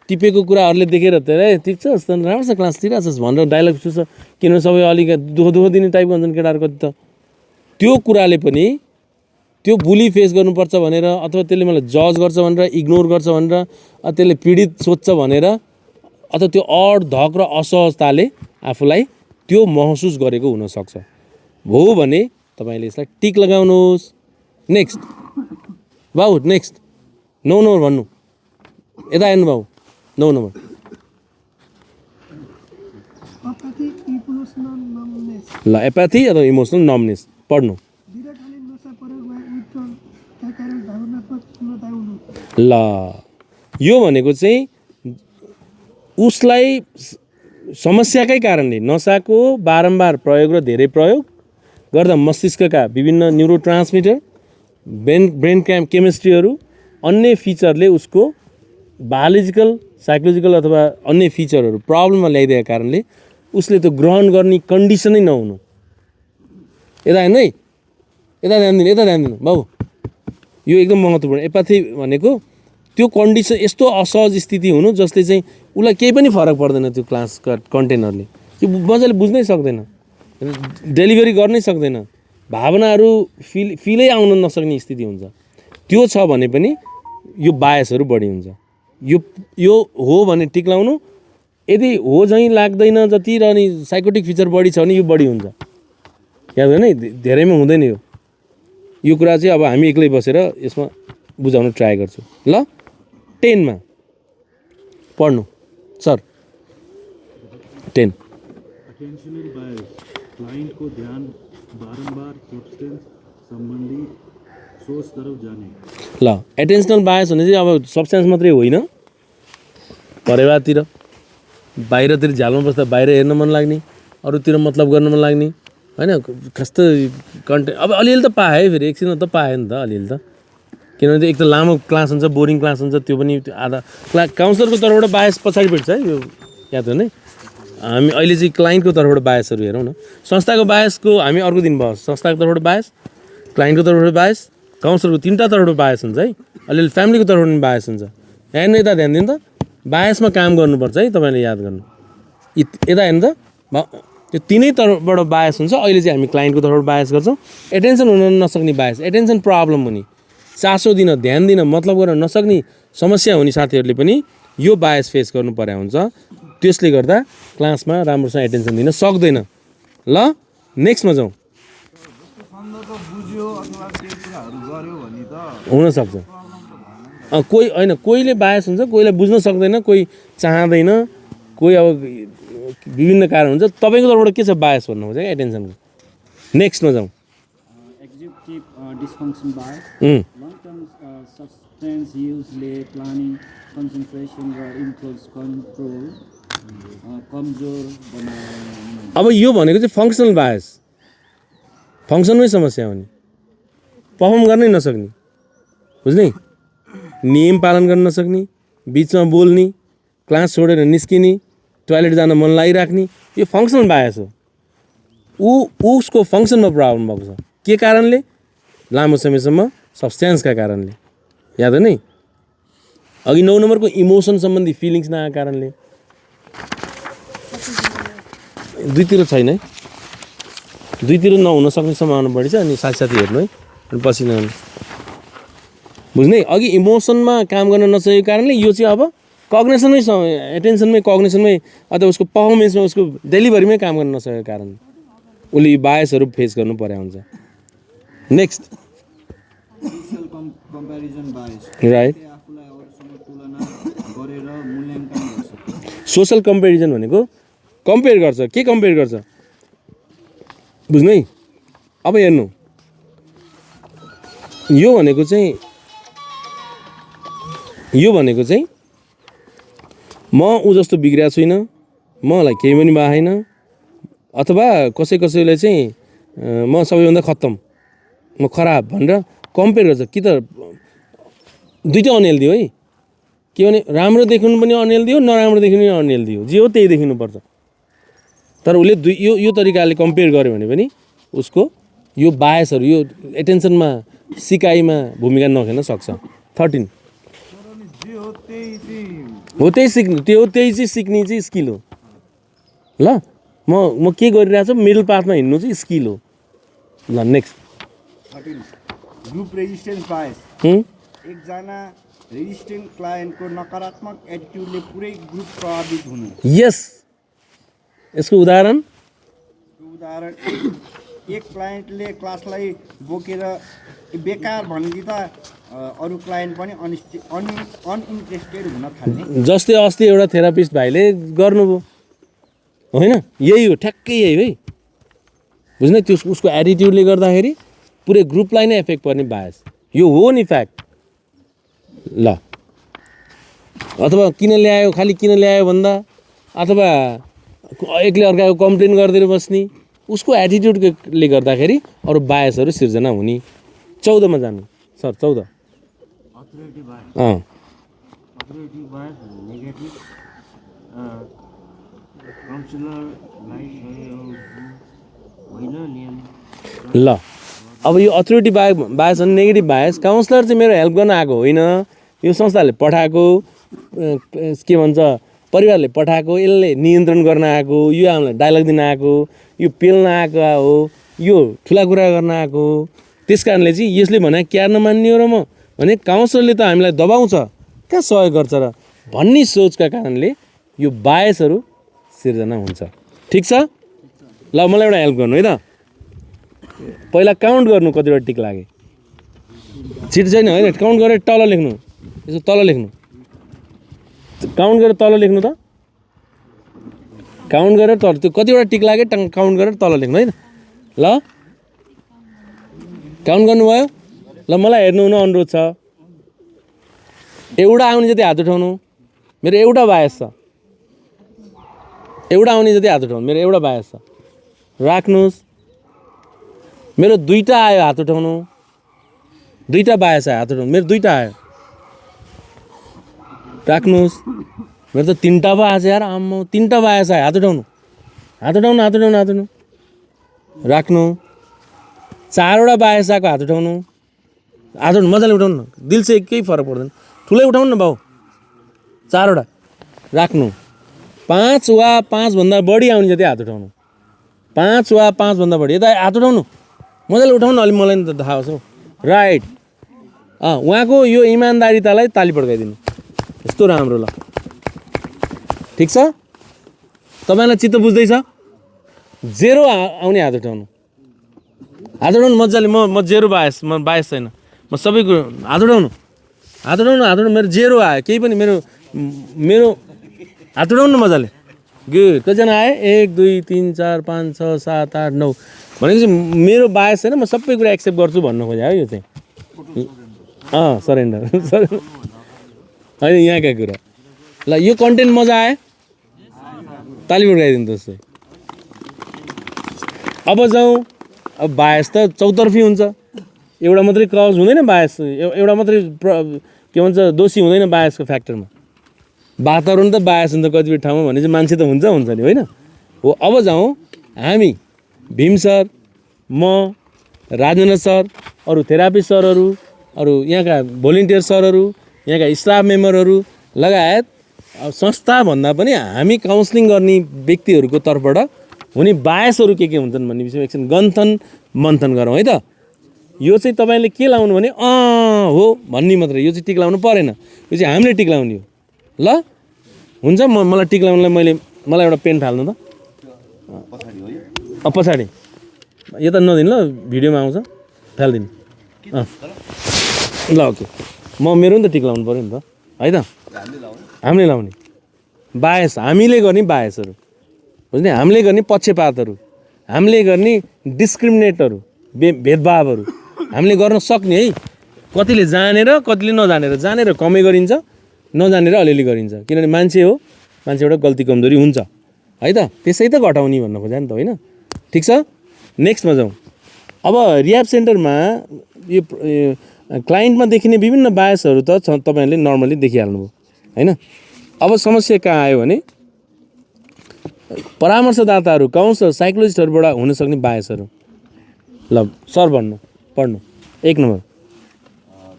टिपेको कुराहरूले देखेर त टिप्छस् त राम्रोसँग क्लास लिइरहेको छस् भनेर डाइलग सुन्छ किनभने सबै अलिक दुःख दिने टाइपको हुन्छन् केटाहरू कति त त्यो कुराले पनि त्यो बुली फेस गर्नुपर्छ भनेर अथवा त्यसले मलाई जज गर्छ भनेर इग्नोर गर्छ भनेर त्यसले पीडित सोध्छ भनेर अथवा त्यो अड धक र असहजताले आफूलाई त्यो महसुस गरेको हुनसक्छ हो भने तपाईँले यसलाई टिक लगाउनुहोस् नेक्स्ट बाबु नेक्स्ट 9 नम्बर भन्नु यता हेर्नु बाबु 9 नम्बर ल एप्याथी अथवा इमोसनल नम्बनेस पढ्नु ल यो भनेको चाहिँ उसलाई समस्याकै कारणले नसाको बारम्बार प्रयोग र धेरै प्रयोग गर्दा मस्तिष्कका विभिन्न न्युरोट्रान्समिटर ब्रेन केमिस्ट्रीहरू अन्य फिचरले उसको बायोलोजिकल साइकोलोजिकल अथवा अन्य फिचरहरू प्रब्लममा ल्याइदिएको कारणले उसले त्यो ग्रहण गर्ने कन्डिसनै नहुनु यता हेर्नु है यता ध्यान दिनु बाबु यो एकदम महत्त्वपूर्ण एप्याथी भनेको त्यो कन्डिसन यस्तो असहज स्थिति हुनु जसले चाहिँ उसलाई केही पनि फरक पर्दैन त्यो क्लासका कन्टेन्टहरूले त्यो मजाले बुझ्नै सक्दैन डेलिभरी गर्नै सक्दैन भावनाहरू फिलै आउन नसक्ने स्थिति हुन्छ त्यो छ भने पनि यो बायसहरू बढी हुन्छ यो हो भने टिक लाउनु यदि हो झैँ लाग्दैन जति र अनि साइकोटिक फिचर बढी छ भने यो बढी हुन्छ याद होइन है धेरैमा हुँदैन यो कुरा चाहिँ अब हामी एक्लै बसेर यसमा बुझाउन ट्राई गर्छु ल 10 मा पढ्नु सर 10 अटेन्सनल बायस क्लाइन्टको ध्यान बारम्बार सब्सटेन्स सम्बन्धी सोचतर्फ जाने ल एटेन्सनल बायस भने चाहिँ अब सब्सटेन्स मात्रै होइन परेवातिर बाहिरतिर झ्यालमा बस्दा बाहिर हेर्न मन लाग्ने, अरूतिर मतलब गर्न मन लाग्ने होइन, कस्तो कन्टेन्ट। अब अलिअलि त पाएँ फेरि एकछिनमा त पाएँ नि त अलिअलि त, किनभने एक त लामो क्लास हुन्छ, बोरिङ क्लास हुन्छ, त्यो पनि आधा काउन्सिलरको तर्फबाट बायस पछाडि भेट्छ है यो याद हो नि। हामी अहिले चाहिँ क्लाइन्टको तर्फबाट बायसहरू हेरौँ न। संस्थाको बायसको हामी अर्को दिन भयो, संस्थाको तर्फबाट बायस, क्लाइन्टको तर्फबाट बायस, काउन्सिलरको तिनवटा तर्फबाट बायस हुन्छ है, अलिअलि फ्यामिलीको तर्फबाट पनि बायस हुन्छ। हेर्नु यता ध्यान दिनु त, बायसमा काम गर्नुपर्छ है तपाईँले याद गर्नु। यता हेर्नु त, त्यो तिनै तर्फबाट बायस हुन्छ। अहिले चाहिँ हामी क्लाइन्टको तर्फबाट बायस गर्छौँ। एटेन्सन हुन नसक्ने बायस, एटेन्सन प्रब्लम हुने, चासो दिन, ध्यान दिन, मतलब गर्न नसक्ने समस्या हुने साथीहरूले पनि यो बायस फेस गर्नु पर्या हुन्छ। त्यसले गर्दा क्लासमा राम्रोसँग एटेन्सन दिन सक्दैन। ल नेक्स्टमा जाउँ। हुनसक्छ कोही होइन, कोहीले बायस हुन्छ, कोहीलाई बुझ्न सक्दैन, कोही चाहँदैन, कोही अब विभिन्न कारण हुन्छ। तपाईँको तर्फबाट के छ बायस भन्नु खोजेँ एटेन्सनको। नेक्स्टमा जाउँ। Executive dysfunction bias, long term substance युजले प्लानिङ, कन्सन्ट्रेसन र इम्पल्स कन्ट्रोल कमजोर बनाउने। अब यो भनेको चाहिँ फङ्सनल बायस, फङ्सनमै समस्या हुने, पर्फर्म गर्नै नसक्ने, बुझ्ने, नियम पालन गर्न नसक्ने, बिचमा बोल्ने, क्लास छोडेर निस्किने, टोयलेट जान मन लागिराख्ने, यो फङ्सनल बायस हो। उसको फङ्सनमा प्रब्लम भएको छ। के कारणले? लामो समयसम्म सब्सटेन्सका कारणले। याद हो नि। अघि 9 नम्बरको इमोसन सम्बन्धी फिलिङ्स नआएको कारणले। दुईतिर छैन है, दुईतिर नहुन सक्ने सम्भावना बढी छ। अनि साथी हेर्नु है, अनि पछि नहुनु, बुझ्ने। अघि इमोसनमा काम गर्न नसकेको कारणले यो चाहिँ अब कग्नेसनमै, एटेन्सनमै, कग्नेसनमै अथवा उसको पर्फर्मेन्समा, उसको डेलिभरीमै काम गर्न नसकेको कारण उसले यो बायसहरू फेस गर्नु पर्या हुन्छ। Next, social comparison bias, right. आफूलाई अरूसँग तुलना गरेर मूल्याङ्कन गर्छ। सोसल कम्पेरिजन भनेको कम्पेयर गर्छ। के कम्पेयर गर्छ बुझ्नु है। अब हेर्नु, यो भनेको चाहिँ म ऊ जस्तो बिग्रिएको छुइनँ, मलाई केही पनि भएको छैन, अथवा कसैलाई चाहिँ म सबैभन्दा खत्तम, म खराब भनेर कम्पेयर गर्छ। कि त दुइटै अनहेल्दी हो है, के भने राम्रो देखिनु पनि अनहेल्दी हो, नराम्रो देखिनु पनि अनहेल्दी हो, जे हो त्यही देखिनुपर्छ। तर उसले यो तरिकाले कम्पेयर गर्यो भने पनि उसको यो बायसहरू, यो एटेन्सनमा, सिकाइमा भूमिका नखेल्न सक्छ। 13 हो त्यही सिक्नु, त्यो त्यही चाहिँ सिक्ने चाहिँ स्किल हो। ल म के गरिरहेको छु, मिडल पाथमा हिँड्नु चाहिँ स्किल हो। ल नेक्स्ट, 13 ग्रुप रेजिस्टेन्स बायस, एकजना रेजिस्टेन्ट क्लायन्टको नकारात्मक एटिट्युडले पुरै ग्रुप प्रभावित हुनु। यस, यसको उदाहरण एक क्लायन्टले क्लासलाई बोकेर बेकार भनिदिँदा अरू क्लायन्ट पनि अनइन्ट्रेस्टेड हुन थाल्ने। जस्तै अस्ति एउटा थेरापिस्ट भाइले गर्नुभयो होइन, यही हो, ठ्याक्कै यही है, बुझ्ने। त्यो उसको एटिट्युडले गर्दाखेरि पुरै ग्रुपलाई नै एफेक्ट पर्ने बायस यो हो नि फ्याक्ट। ल अथवा किन ल्यायो, खालि किन ल्यायो भन्दा, अथवा एकले अर्काको कम्प्लेन गरिदिएर बस्ने, उसको एटिट्युडले गर्दाखेरि अरू बायसहरू सिर्जना हुने। 14 मा जानु सर, 14। अथोरिटी बायस नेगेटिभ काउन्सिलरलाई होइन नियम। ल अब यो अथोरिटी बायस अनि नेगेटिभ बायस, काउन्सिलर चाहिँ मेरो हेल्प गर्न आएको होइन, यो संस्थाले पठाएको, के भन्छ परिवारले पठाएको, यसले नियन्त्रण गर्न आएको, यो हामीलाई डायलग दिन आएको, यो पेल्न आएको हो, यो ठुला कुरा गर्न आएको। त्यस कारणले चाहिँ यसले भने क्यार नमान्ने हो र म भने काउन्सिलरले त हामीलाई दबाउँछ, कहाँ सहयोग गर्छ र भन्ने सोचका कारणले यो बायसहरू सिर्जना हुन्छ। ठिक छ। ल मलाई एउटा हेल्प गर्नु है त, पहिला काउन्ट गर्नु कतिवटा टिक लागे, छिट छैन होइन, काउन्ट गरेर तल लेख्नु, यसो तल लेख्नु, काउन्ट गरेर तल लेख्नु त, काउन्ट गरेर तल, त्यो कतिवटा टिक लागे काउन्ट गरेर तल लेख्नु है त। ल काउन्ट गर्नुभयो। ल मलाई हेर्नु हुन अनुरोध छ, एउटा आउने जति हात उठाउनु। मेरो एउटा बायस छ, एउटा आउने जति हात उठाउनु, मेरो एउटा बायस छ, राख्नुहोस्। मेरो 2टा आयो हात उठाउनु, 2टा बायस आयो हात उठाउनु, मेरो 2टा आयो, राख्नुहोस्। मेरो त 3टा पो आएछ यार, आम्मा 3टा बायस आयो, हात उठाउनु, हात उठाउनु, हात उठाउनु, हात उठाउनु, राख्नु। 4वटा बायस आएको हात उठाउनु, हात उठाउनु, मजाले उठाउनु न, दिल चाहिँ केही फरक पर्दैन, ठुलै उठाउनु न बाउ। 4वटा राख्नु। 5 वा 5 भन्दा बढी आउने जति हात उठाउनु, 5 वा 5 भन्दा बढी, यता हात उठाउनु, मजाले उठाउनु, अलि मलाई त थाहा होस् हौ। राइट। उहाँको यो इमान्दारितालाई ताली पड्काइदिनु, यस्तो राम्रो। ल ठिक छ, तपाईँलाई चित्त बुझ्दैछ? 0 आउने हात उठाउनु, हात उठाउनु मजाले। म 0 बायस, म बायस छैन, म सबै कुरो हात उठाउनु, हात उठाउनु, हात उठाउनु। मेरो 0 आयो, केही पनि मेरो हात उठाउनु न मजाले। गुड। कतिजना आयो? 1 2 3 4 5 6 7 8 9 भनेपछि मेरो बायस छैन, म सबै कुरा एक्सेप्ट गर्छु भन्नु खोजेँ है। यो चाहिँ सरेन्डर होइन, यहाँका कुरा। ल यो कन्टेन्ट मजा आयो, ताली बजाइदिनु दोस्तै। अब जाउँ, अब बायस त चौतर्फी हुन्छ, एउटा मात्रै कज हुँदैन बायस, एउटा मात्रै के भन्छ दोषी हुँदैन बायसको फ्याक्टरमा। वातावरण त बायस हुन्छ कतिपय ठाउँमा भने चाहिँ मान्छे त हुन्छ नि, होइन हो। अब जाउँ हामी, भीम सर, म, राजेन्द्र सर, अरू थेरापी सरहरू, अरू यहाँका भोलिन्टियर सरहरू, यहाँका स्टाफ मेम्बरहरू लगायत संस्थाभन्दा पनि हामी काउन्सिलिङ गर्ने व्यक्तिहरूको तर्फबाट हुने बायसहरू के हुन्छन् भन्ने विषयमा एकछिन गन्थन मन्थन गरौँ है त। यो चाहिँ तपाईँले के लाउनु भने हो भन्ने मात्रै, यो चाहिँ टिक लाउनु परेन, यो चाहिँ हामीले टिक लाउने हो। ल हुन्छ, मलाई टिक लाउनुलाई मलाई एउटा पेन फाल्नु त पछाडि, यता नदिनु ल, भिडियोमा आउँछ, फालिदिनु। ल ओके, मेरो नि त टिक लाउनु पऱ्यो नि त है त, हामीले लाउने बायस, हामीले गर्ने बायसहरू बुझ्ने, हामीले गर्ने पक्षपातहरू, हामीले गर्ने डिस्क्रिमिनेटहरू, भेदभावहरू हामीले गर्न सक्ने है। कतिले जानेर, कतिले नजानेर, जानेर कमै गरिन्छ, नजानेर अलिअलि गरिन्छ, किनभने मान्छे हो, मान्छे एउटा गल्ती कमजोरी हुन्छ है त, त्यसै त घटाउने भन्न खोजे नि त, होइन? ठिक छ, नेक्स्टमा जाउँ। अब रिह्याब सेन्टरमा यो क्लाइन्टमा देखिने विभिन्न बायसहरू त तपाईँहरूले नर्मली देखिहाल्नुभयो होइन। अब समस्या कहाँ आयो भने परामर्शदाताहरू, काउन्सलर, साइकोलोजिस्टहरूबाट हुनसक्ने बायसहरू। ल सर पढ्नु 1 नम्बर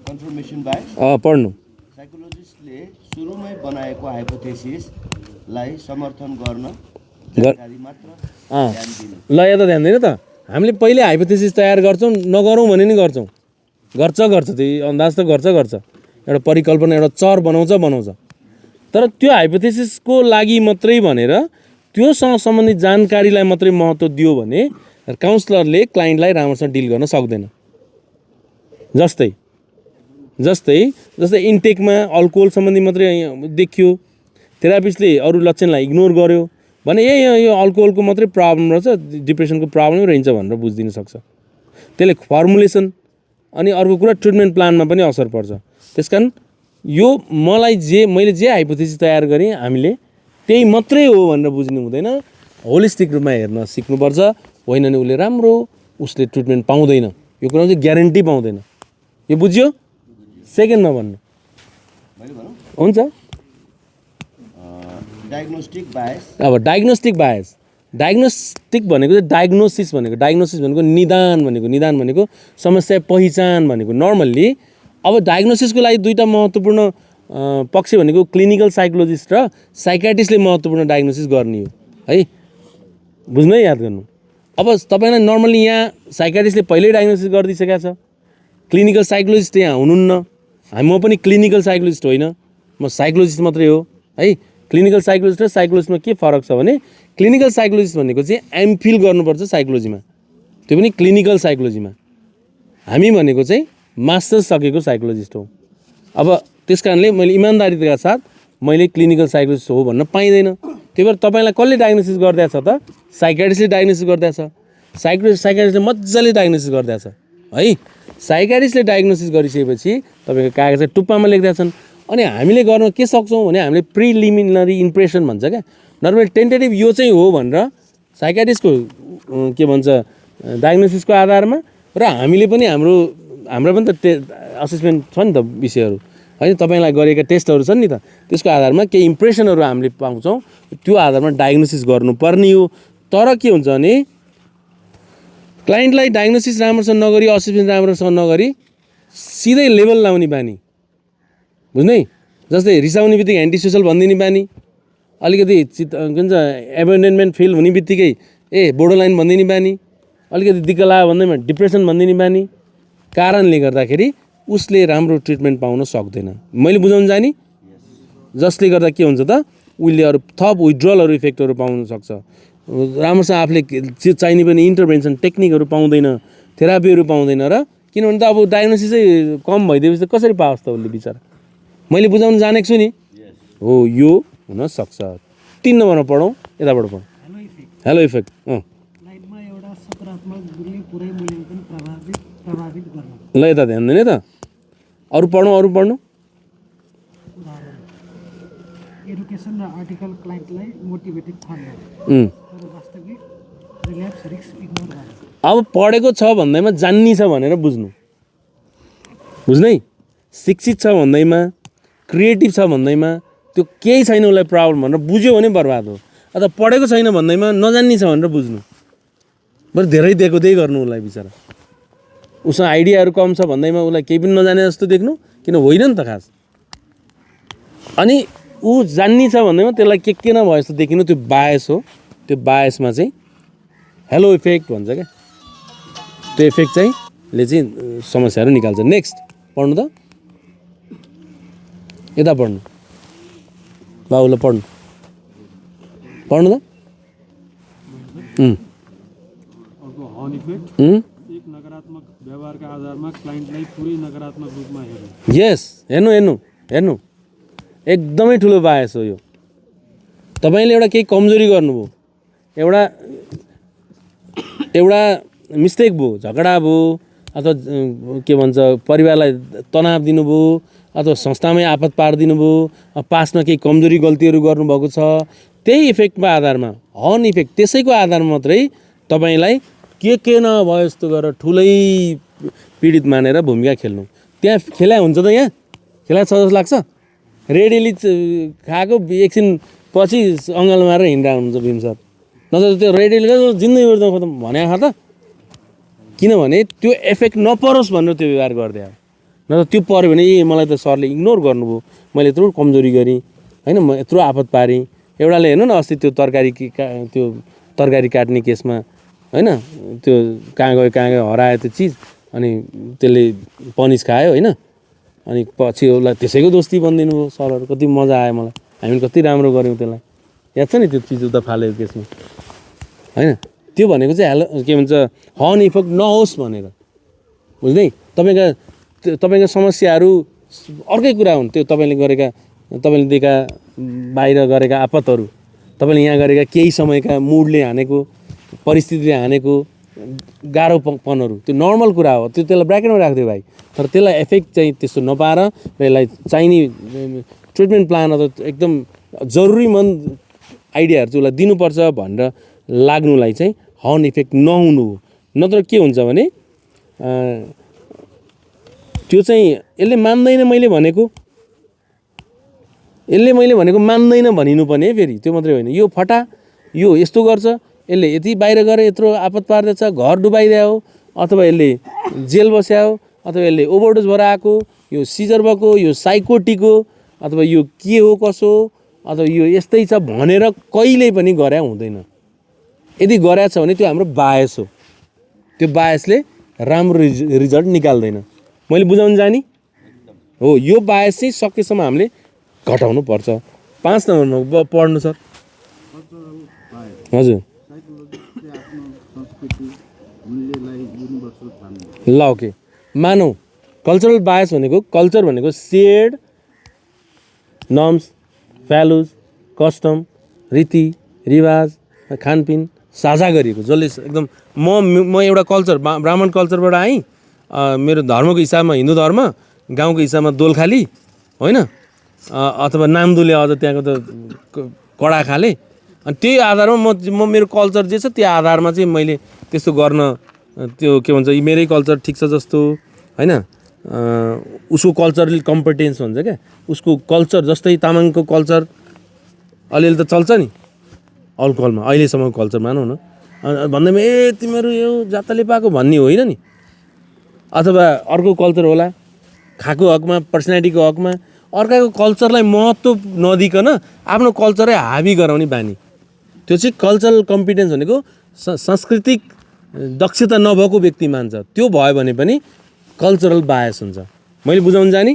कन्फर्मेसन बायस। पढ्नु। साइकोलोजिस्टले सुरुमै बनाएको हाइपोथेसिसलाई समर्थन गर्न जानकारी मात्र ध्यान दिनु। ल यता ध्यान दिनु त, हामीले पहिले हाइपोथेसिस तयार गर्छौँ, नगरौँ भने नि गर्छौँ, गर्छ त्यही अन्दाज त गर्छ, एउटा परिकल्पना, एउटा चर बनाउँछ। तर त्यो हाइपोथेसिसको लागि मात्रै भनेर त्योसँग सम्बन्धित जानकारीलाई मात्रै महत्त्व दियो भने काउन्सलरले क्लाइन्टलाई राम्रोसँग डिल गर्न सक्दैन। जस्तै इन्टेकमा अल्कोहल सम्बन्धी मात्रै देखियो, थेरापिस्टले अरू लक्षणलाई इग्नोर गर्यो भने यो अल्कोहलको मात्रै प्रब्लम रहेछ, डिप्रेसनको प्रब्लमै रहन्छ भनेर बुझिदिन सक्छ। त्यसले फर्मुलेसन अनि अर्को कुरा ट्रिटमेन्ट प्लानमा पनि असर पर्छ। त्यसकारण यो मैले जे हाइपोथेसिस तयार गरेँ हामीले त्यही मात्रै हो भनेर बुझ्नु हुँदैन, होलिस्टिक रूपमा हेर्न सिक्नुपर्छ। होइन भने उसले ट्रिटमेन्ट पाउँदैन, यो कुरा चाहिँ ग्यारेन्टी पाउँदैन। यो बुझ्यो? सेकेन्डमा भन्नु हुन्छ। Diagnostic bias. अब डायग्नोस्टिक भनेको चाहिँ डायग्नोसिस भनेको निदान भनेको समस्या पहिचान भनेको। नर्मल्ली अब डायग्नोसिसको लागि 2टा महत्त्वपूर्ण पक्ष भनेको क्लिनिकल साइकोलोजिस्ट र साइकाट्रिस्टले महत्त्वपूर्ण डायग्नोसिस गर्ने हो है, बुझ्नु है, याद गर्नु। अब तपाईँलाई नर्मल्ली यहाँ साइकाट्रिस्टले पहिल्यै डायग्नोसिस गरिदिइसकेको छ, क्लिनिकल साइकोलोजिस्ट यहाँ हुनुहुन्न। म पनि क्लिनिकल साइकोलोजिस्ट होइन, म साइकोलोजिस्ट मात्रै हो है। क्लिनिकल साइकोलोजिस्ट र साइकोलोजिस्टमा के फरक छ भने क्लिनिकल साइकोलोजिस्ट भनेको चाहिँ एमफिल गर्नुपर्छ साइकोलोजीमा, त्यो पनि क्लिनिकल साइकोलोजीमा। हामी भनेको चाहिँ मास्टर्स सकेको साइकोलोजिस्ट हो। अब त्यस कारणले मैले इमान्दारीका साथ मैले क्लिनिकल साइकोलोजिस्ट हो भन्न पाइँदैन। त्यही भएर तपाईँलाई कसले डायग्नोसिस गरिदिएको छ त? साइकाट्रिस्टले डायग्नोसिस गरिदिएको छ। साइकाट्रिस्टले मजाले डायग्नोसिस गरिदिएको छ है। साइकाट्रिस्टले डायग्नोसिस गरिसकेपछि तपाईँको कागज टुप्पामा लेखिदिएका छन्। अनि हामीले गर्न के सक्छौँ भने हामीले प्रिलिमिनरी इम्प्रेसन भन्छ क्या, नर्मली टेन्टेटिभ यो चाहिँ हो भनेर साइकाट्रिस्टको के भन्छ डायग्नोसिसको आधारमा र हामीले पनि हाम्रो पनि त असेसमेन्ट छ नि त विषयहरू होइन, तपाईँलाई गरेका टेस्टहरू छन् नि त, त्यसको आधारमा केही इम्प्रेसनहरू हामीले पाउँछौँ, त्यो आधारमा डायग्नोसिस गर्नुपर्ने हो। तर के हुन्छ भने क्लाइन्टलाई डायग्नोसिस राम्रोसँग नगरी असेसमेन्ट राम्रोसँग नगरी सिधै लेभल लाउने बानी, बुझ्नु है। जस्तै रिसाउने बित्तिकै एन्टी सोसल भनिदिने बानी, अलिकति के भन्छ एबेन्डनमेन्ट फिल हुने बित्तिकै बोर्डर लाइन भनिदिने बानी, अलिकति दिक्क लाग्यो भन्दैमा डिप्रेसन भनिदिने बानी, कारणले गर्दाखेरि उसले राम्रो ट्रिटमेन्ट पाउन सक्दैन। मैले बुझाउन जाने जसले गर्दा के हुन्छ त उसले अरू थप विड्रलहरू इफेक्टहरू पाउन सक्छ, राम्रोसँग आफूले चाहिने पनि इन्टरभेन्सन टेक्निकहरू पाउँदैन, थेरापीहरू पाउँदैन। र किनभने त अब डायग्नोसिसै कम भइदिएपछि त कसरी पाओस् त उसले बिचरा। मैले बुझाउन जानेको छु नि हो, यो हुनसक्छ। 3 नम्बरमा पढौँ, यताबाट पढौँ। हेलो इफेक्ट लाइफमा एउटा सकारात्मक गुणले पुरै मूल्याङ्कन प्रभावित गर्न। ल यता ध्यान दिने त, अरू पढौँ। उदाहरण एडुकेसन र आर्टिकल क्लाइन्टलाई मोटिभेटेड ठान्नु तर वास्तविक रिल्याप्स रिस्क इग्नोर गर्नु। अब पढेको छ भन्दैमा जान्नी छ भनेर बुझ्नु, बुझ्नै, शिक्षित छ भन्दैमा क्रिएटिभ छ भन्दैमा त्यो केही छैन उसलाई प्रब्लम भनेर बुझ्यो भने बर्बाद हो। अथवा पढेको छैन भन्दैमा नजान्नी छ भनेर बुझ्नु, बरु धेरै दिएको त्यही गर्नु उसलाई बिचरा। उसँग आइडियाहरू कम छ भन्दैमा उसलाई केही पनि नजाने जस्तो देख्नु, किन होइन नि त खास। अनि ऊ जान्नी छ भन्दैमा त्यसलाई के नभए जस्तो देखिनु, त्यो बायस हो। त्यो बायसमा चाहिँ हेलो इफेक्ट भन्छ क्या, त्यो इफेक्ट चाहिँ ले चाहिँ समस्याहरू निकाल्छ। नेक्स्ट पढ्नु त, यता पढ्नु बाबुलाई पढ्नु त। अर्को हर्न इफेक्ट, एक नकारात्मक व्यवहारका आधारमा क्लाइन्टलाई पुरै नकारात्मक रूपमा हेर्नु। यस, हेर्नु एकदमै ठुलो बायस हो यो। तपाईँले एउटा केही कमजोरी गर्नुभयो, एउटा मिस्टेक भयो, झगडा भयो, अथवा के भन्छ परिवारलाई तनाव दिनुभयो, अथवा संस्थामै आपत पारिदिनु भयो, पास्टमा केही कमजोरी गल्तीहरू गर्नुभएको छ, त्यही इफेक्टको आधारमा हर्न इफेक्ट त्यसैको आधारमा मात्रै तपाईँलाई के नभए जस्तो गरेर ठुलै पीडित मानेर भूमिका खेल्नु। त्यहाँ खेला हुन्छ त, यहाँ खेला छ जस्तो लाग्छ। रेडियोले खाएको एकछिन पछि अङ्गाल मारेर हिँड्दा हुन्छ भीम सर, नत्र त्यो रेडियोले जिन्दगी खतम भने त, किनभने त्यो इफेक्ट नपरोस् भनेर त्यो व्यवहार गरिदियो। नत्र त्यो पऱ्यो भने मलाई त सरले इग्नोर गर्नुभयो, मैले यत्रो कमजोरी गरेँ होइन, म यत्रो आपत पारेँ। एउटाले हेर्नु न अस्ति त्यो तरकारी काट्ने केसमा होइन, त्यो कहाँ गयो हरायो त्यो चिज, अनि त्यसले पनिस खायो होइन, अनि पछि उसलाई त्यसैको दोस्ती बनिदिनु भयो सरहरू। कति मजा आयो मलाई, हामीले कति राम्रो गऱ्यौँ त्यसलाई, याद छ नि त्यो चिज उता फालेको केसमा होइन। त्यो भनेको चाहिँ के भन्छ हर्न इफेक्ट नहोस् भनेर, बुझ्दै। तपाईँका समस्याहरू अर्कै कुरा हुन्, त्यो तपाईँले दिएका बाहिर गरेका आपतहरू, तपाईँले यहाँ गरेका केही समयका मुडले हानेको, परिस्थितिले हानेको गाह्रोपनहरू, त्यो नर्मल कुरा हो, त्यो त्यसलाई ब्राकेटमा राखिदियो भाइ। तर त्यसलाई इफेक्ट चाहिँ त्यस्तो नपाएर र यसलाई चाहिने ट्रिटमेन्ट प्लान अथवा एकदम जरुरीमन्द आइडियाहरू चाहिँ उसलाई दिनुपर्छ भनेर लाग्नुलाई चाहिँ हर्न इफेक्ट नहुनु हो। नत्र के हुन्छ भने त्यो चाहिँ यसले मान्दैन मैले भनेको मान्दैन भनिनु पर्ने फेरि, त्यो मात्रै होइन। यो फटा, यो यस्तो गर्छ, यसले यति बाहिर गएर यत्रो आपत पार्दैछ, घर डुबाइदियो, अथवा यसले जेल बस्यायो, अथवा यसले ओभरडोज भएर आएको, यो सिजर भएको, यो साइकोटिक हो, अथवा यो के हो कसो, अथवा यो यस्तै छ भनेर कहिल्यै पनि गरे हुँदैन। यदि गरेको छ भने त्यो हाम्रो बायस हो, त्यो बायसले राम्रो रिजल्ट निकाल्दैन। मैले बुझाउन जाने हो, यो बायस चाहिँ सकेसम्म हामीले घटाउनु पर्छ। 5 नम्बरमा पढ्नु सर। हजुर ल ओके, मानौ कल्चरल बायस भनेको, कल्चर भनेको सेयर्ड नर्म्स, भ्यालुज, कस्टम, रीति रिवाज, खानपिन साझा गरिएको, जसले एकदम म एउटा कल्चर ब्राह्मण कल्चरबाट आएँ, मेरो धर्मको हिसाबमा हिन्दू धर्म, गाउँको हिसाबमा दोलखाली होइन, अथवा नामदुले अझ त्यहाँको त कडा खाले, अनि त्यही आधारमा म मेरो कल्चर जे छ त्यो आधारमा चाहिँ मैले त्यस्तो गर्न त्यो के भन्छ मेरै कल्चर ठिक छ जस्तो होइन उसको कल्चरल कम्पिटेन्स भन्छ क्या उसको कल्चर जस्तै तामाङको कल्चर अलिअलि त चल्छ नि अल्कोहलमा अहिलेसम्मको कल्चर मानौँ न भन्दैमा ए तिमीहरू यो जातले पाएको भन्ने होइन नि अथवा अर्को कल्चर होला खाएको हकमा पर्सनालिटीको हकमा अर्काको कल्चरलाई महत्त्व नदिकन आफ्नो कल्चरै हाबी गराउने बानी त्यो चाहिँ कल्चरल कम्पिटेन्स भनेको सांस्कृतिक दक्षता नभएको व्यक्ति मान्छ त्यो भयो भने पनि कल्चरल बायस हुन्छ मैले बुझाउन जाने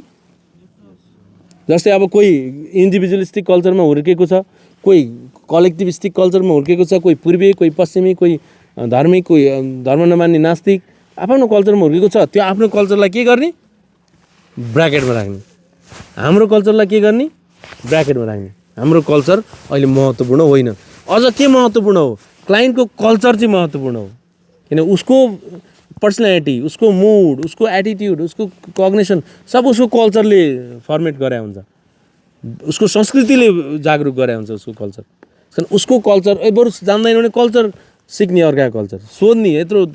जस्तै अब कोही इन्डिभिजुअलिस्टिक कल्चरमा हुर्केको छ कोही कलेक्टिभिस्टिक कल्चरमा हुर्केको छ कोही पूर्वीय कोही पश्चिमी कोही धार्मिक कोही धर्म नमान्ने नास्तिक आफ्नो कल्चरमा हुर्केको छ त्यो आफ्नो कल्चरलाई के गर्ने ब्र्याकेटमा राख्ने हाम्रो कल्चरलाई के गर्ने ब्र्याकेटमा राख्ने हाम्रो कल्चर अहिले महत्त्वपूर्ण होइन अझ के महत्त्वपूर्ण हो क्लाइन्टको कल्चर चाहिँ महत्त्वपूर्ण हो किन उसको पर्सनालिटी उसको मुड उसको एटिट्युड उसको कग्नेसन सब उसको कल्चरले फर्मेट गरे हुन्छ उसको संस्कृतिले जागरुक गरे हुन्छ उसको कल्चर उसको कल्चर बरु जान्दैन भने कल्चर सिक्ने अर्काको कल्चर सोध्ने यत्रो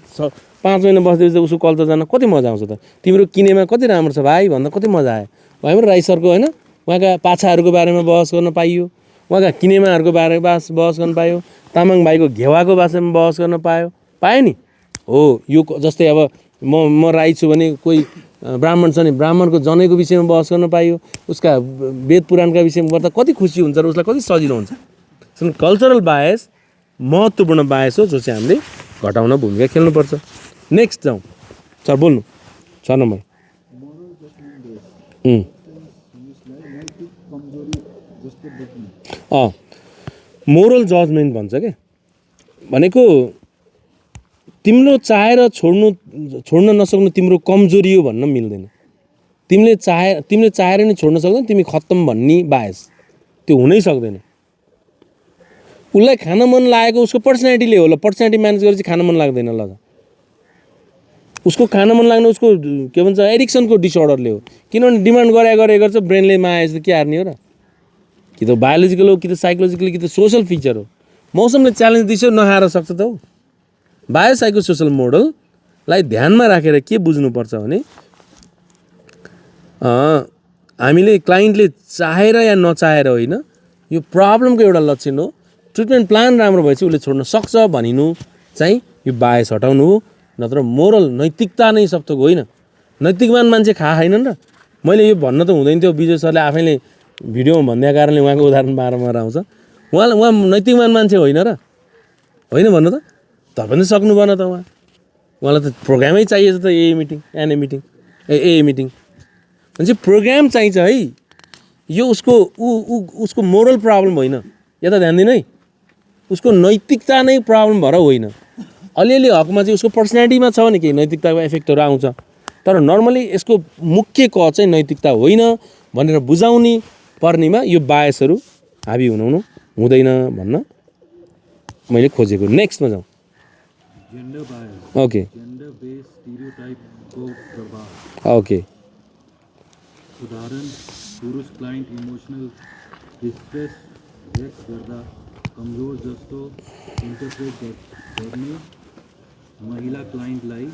5 महिना बस्दैछ उसको कल्चर जान्न कति मजा आउँछ त तिम्रो किनेमा कति राम्रो छ भाइ भन्दा कति मजा आयो भयो राई सरको होइन उहाँका पाछाहरूको बारेमा बहस गर्न पाइयो उहाँका किनेमाहरूको बारेमा बहस गर्न पायो तामाङ भाइको घेवाको बारेमा बहस गर्न पायो नि हो यो जस्तै अब म राई छु भने कोही ब्राह्मण छ नि ब्राह्मणको जनैको विषयमा बहस गर्न पाइयो उसका वेद पुराणका विषयमा गर्दा कति खुसी हुन्छ र उसलाई कति सजिलो हुन्छ कल्चरल बायस महत्त्वपूर्ण बायस हो जो चाहिँ हामीले घटाउन भूमिका खेल्नुपर्छ नेक्स्ट जाउँ सर बोल्नु 6 नम्बर मोरल जजमेन्ट भन्छ क्या भनेको तिम्रो चाहेर छोड्न नसक्नु तिम्रो कमजोरी हो भन्न मिल्दैन तिमीले चाहेर नि छोड्न सक्दैन तिमी खत्तम भन्ने बायस त्यो हुनै सक्दैन उसलाई खान मन लागेको उसको पर्सनालिटीले होला पर्सनालिटी म्यानेज गरेर चाहिँ खान मन लाग्दैन ल उसको खान मन लाग्नु उसको के भन्छ एडिक्सनको डिसअर्डरले हो किनभने डिमान्ड गरे गर्छ ब्रेनले माया जस्तो के हार्ने हो र कि त बायोलोजिकल हो कि त साइकोलोजिकल कि त सोसल फिचर हो मौसमले च्यालेन्ज दिन्छ नखाएर सक्छ त हो बायोसाइको सोसल मोडललाई ध्यानमा राखेर के बुझ्नुपर्छ भने हामीले क्लाइन्टले चाहेर या नचाहेर होइन यो प्रब्लमको एउटा लक्षण हो ट्रिटमेन्ट प्लान राम्रो भएपछि उसले छोड्न सक्छ भनिनु चाहिँ यो बायस हटाउनु हो नत्र मोरल नैतिकता नै सब थोक होइन नैतिकवान मान्छे छैनन् र मैले यो भन्न त हुँदैन थियो विजय सरले आफैले भिडियोमा भन्ने कारणले उहाँको उदाहरण बारम्बार आउँछ उहाँ नैतिकवान मान्छे होइन र होइन भन्नु त तपाईँ सक्नु भएन त उहाँलाई त प्रोग्रामै चाहिएछ त ए मिटिङ भनेपछि प्रोग्राम चाहिन्छ है यो उसको मोरल प्रब्लम होइन यता ध्यान दिनु है उसको नैतिकता नै प्रब्लम भएर होइन अलिअलि हकमा चाहिँ उसको पर्सनालिटीमा छ भने केही नैतिकताको इफेक्टहरू आउँछ तर नर्मली यसको मुख्य क चाहिँ नैतिकता होइन भनेर बुझाउने पर्नेमा यो बायसहरू हाबी हुँदैन भन्न मैले खोजेको नेक्स्टमा जाउँ gender bias okay gender based स्टेरियोटाइपको प्रभाव ओके उदाहरण पुरुष क्लाइन्ट इमोसनल डिस्ट्रेस व्यक्त गर्दा कमजोर जस्तो इन्टरप्रेट गर्ने महिला क्लाइन्टलाई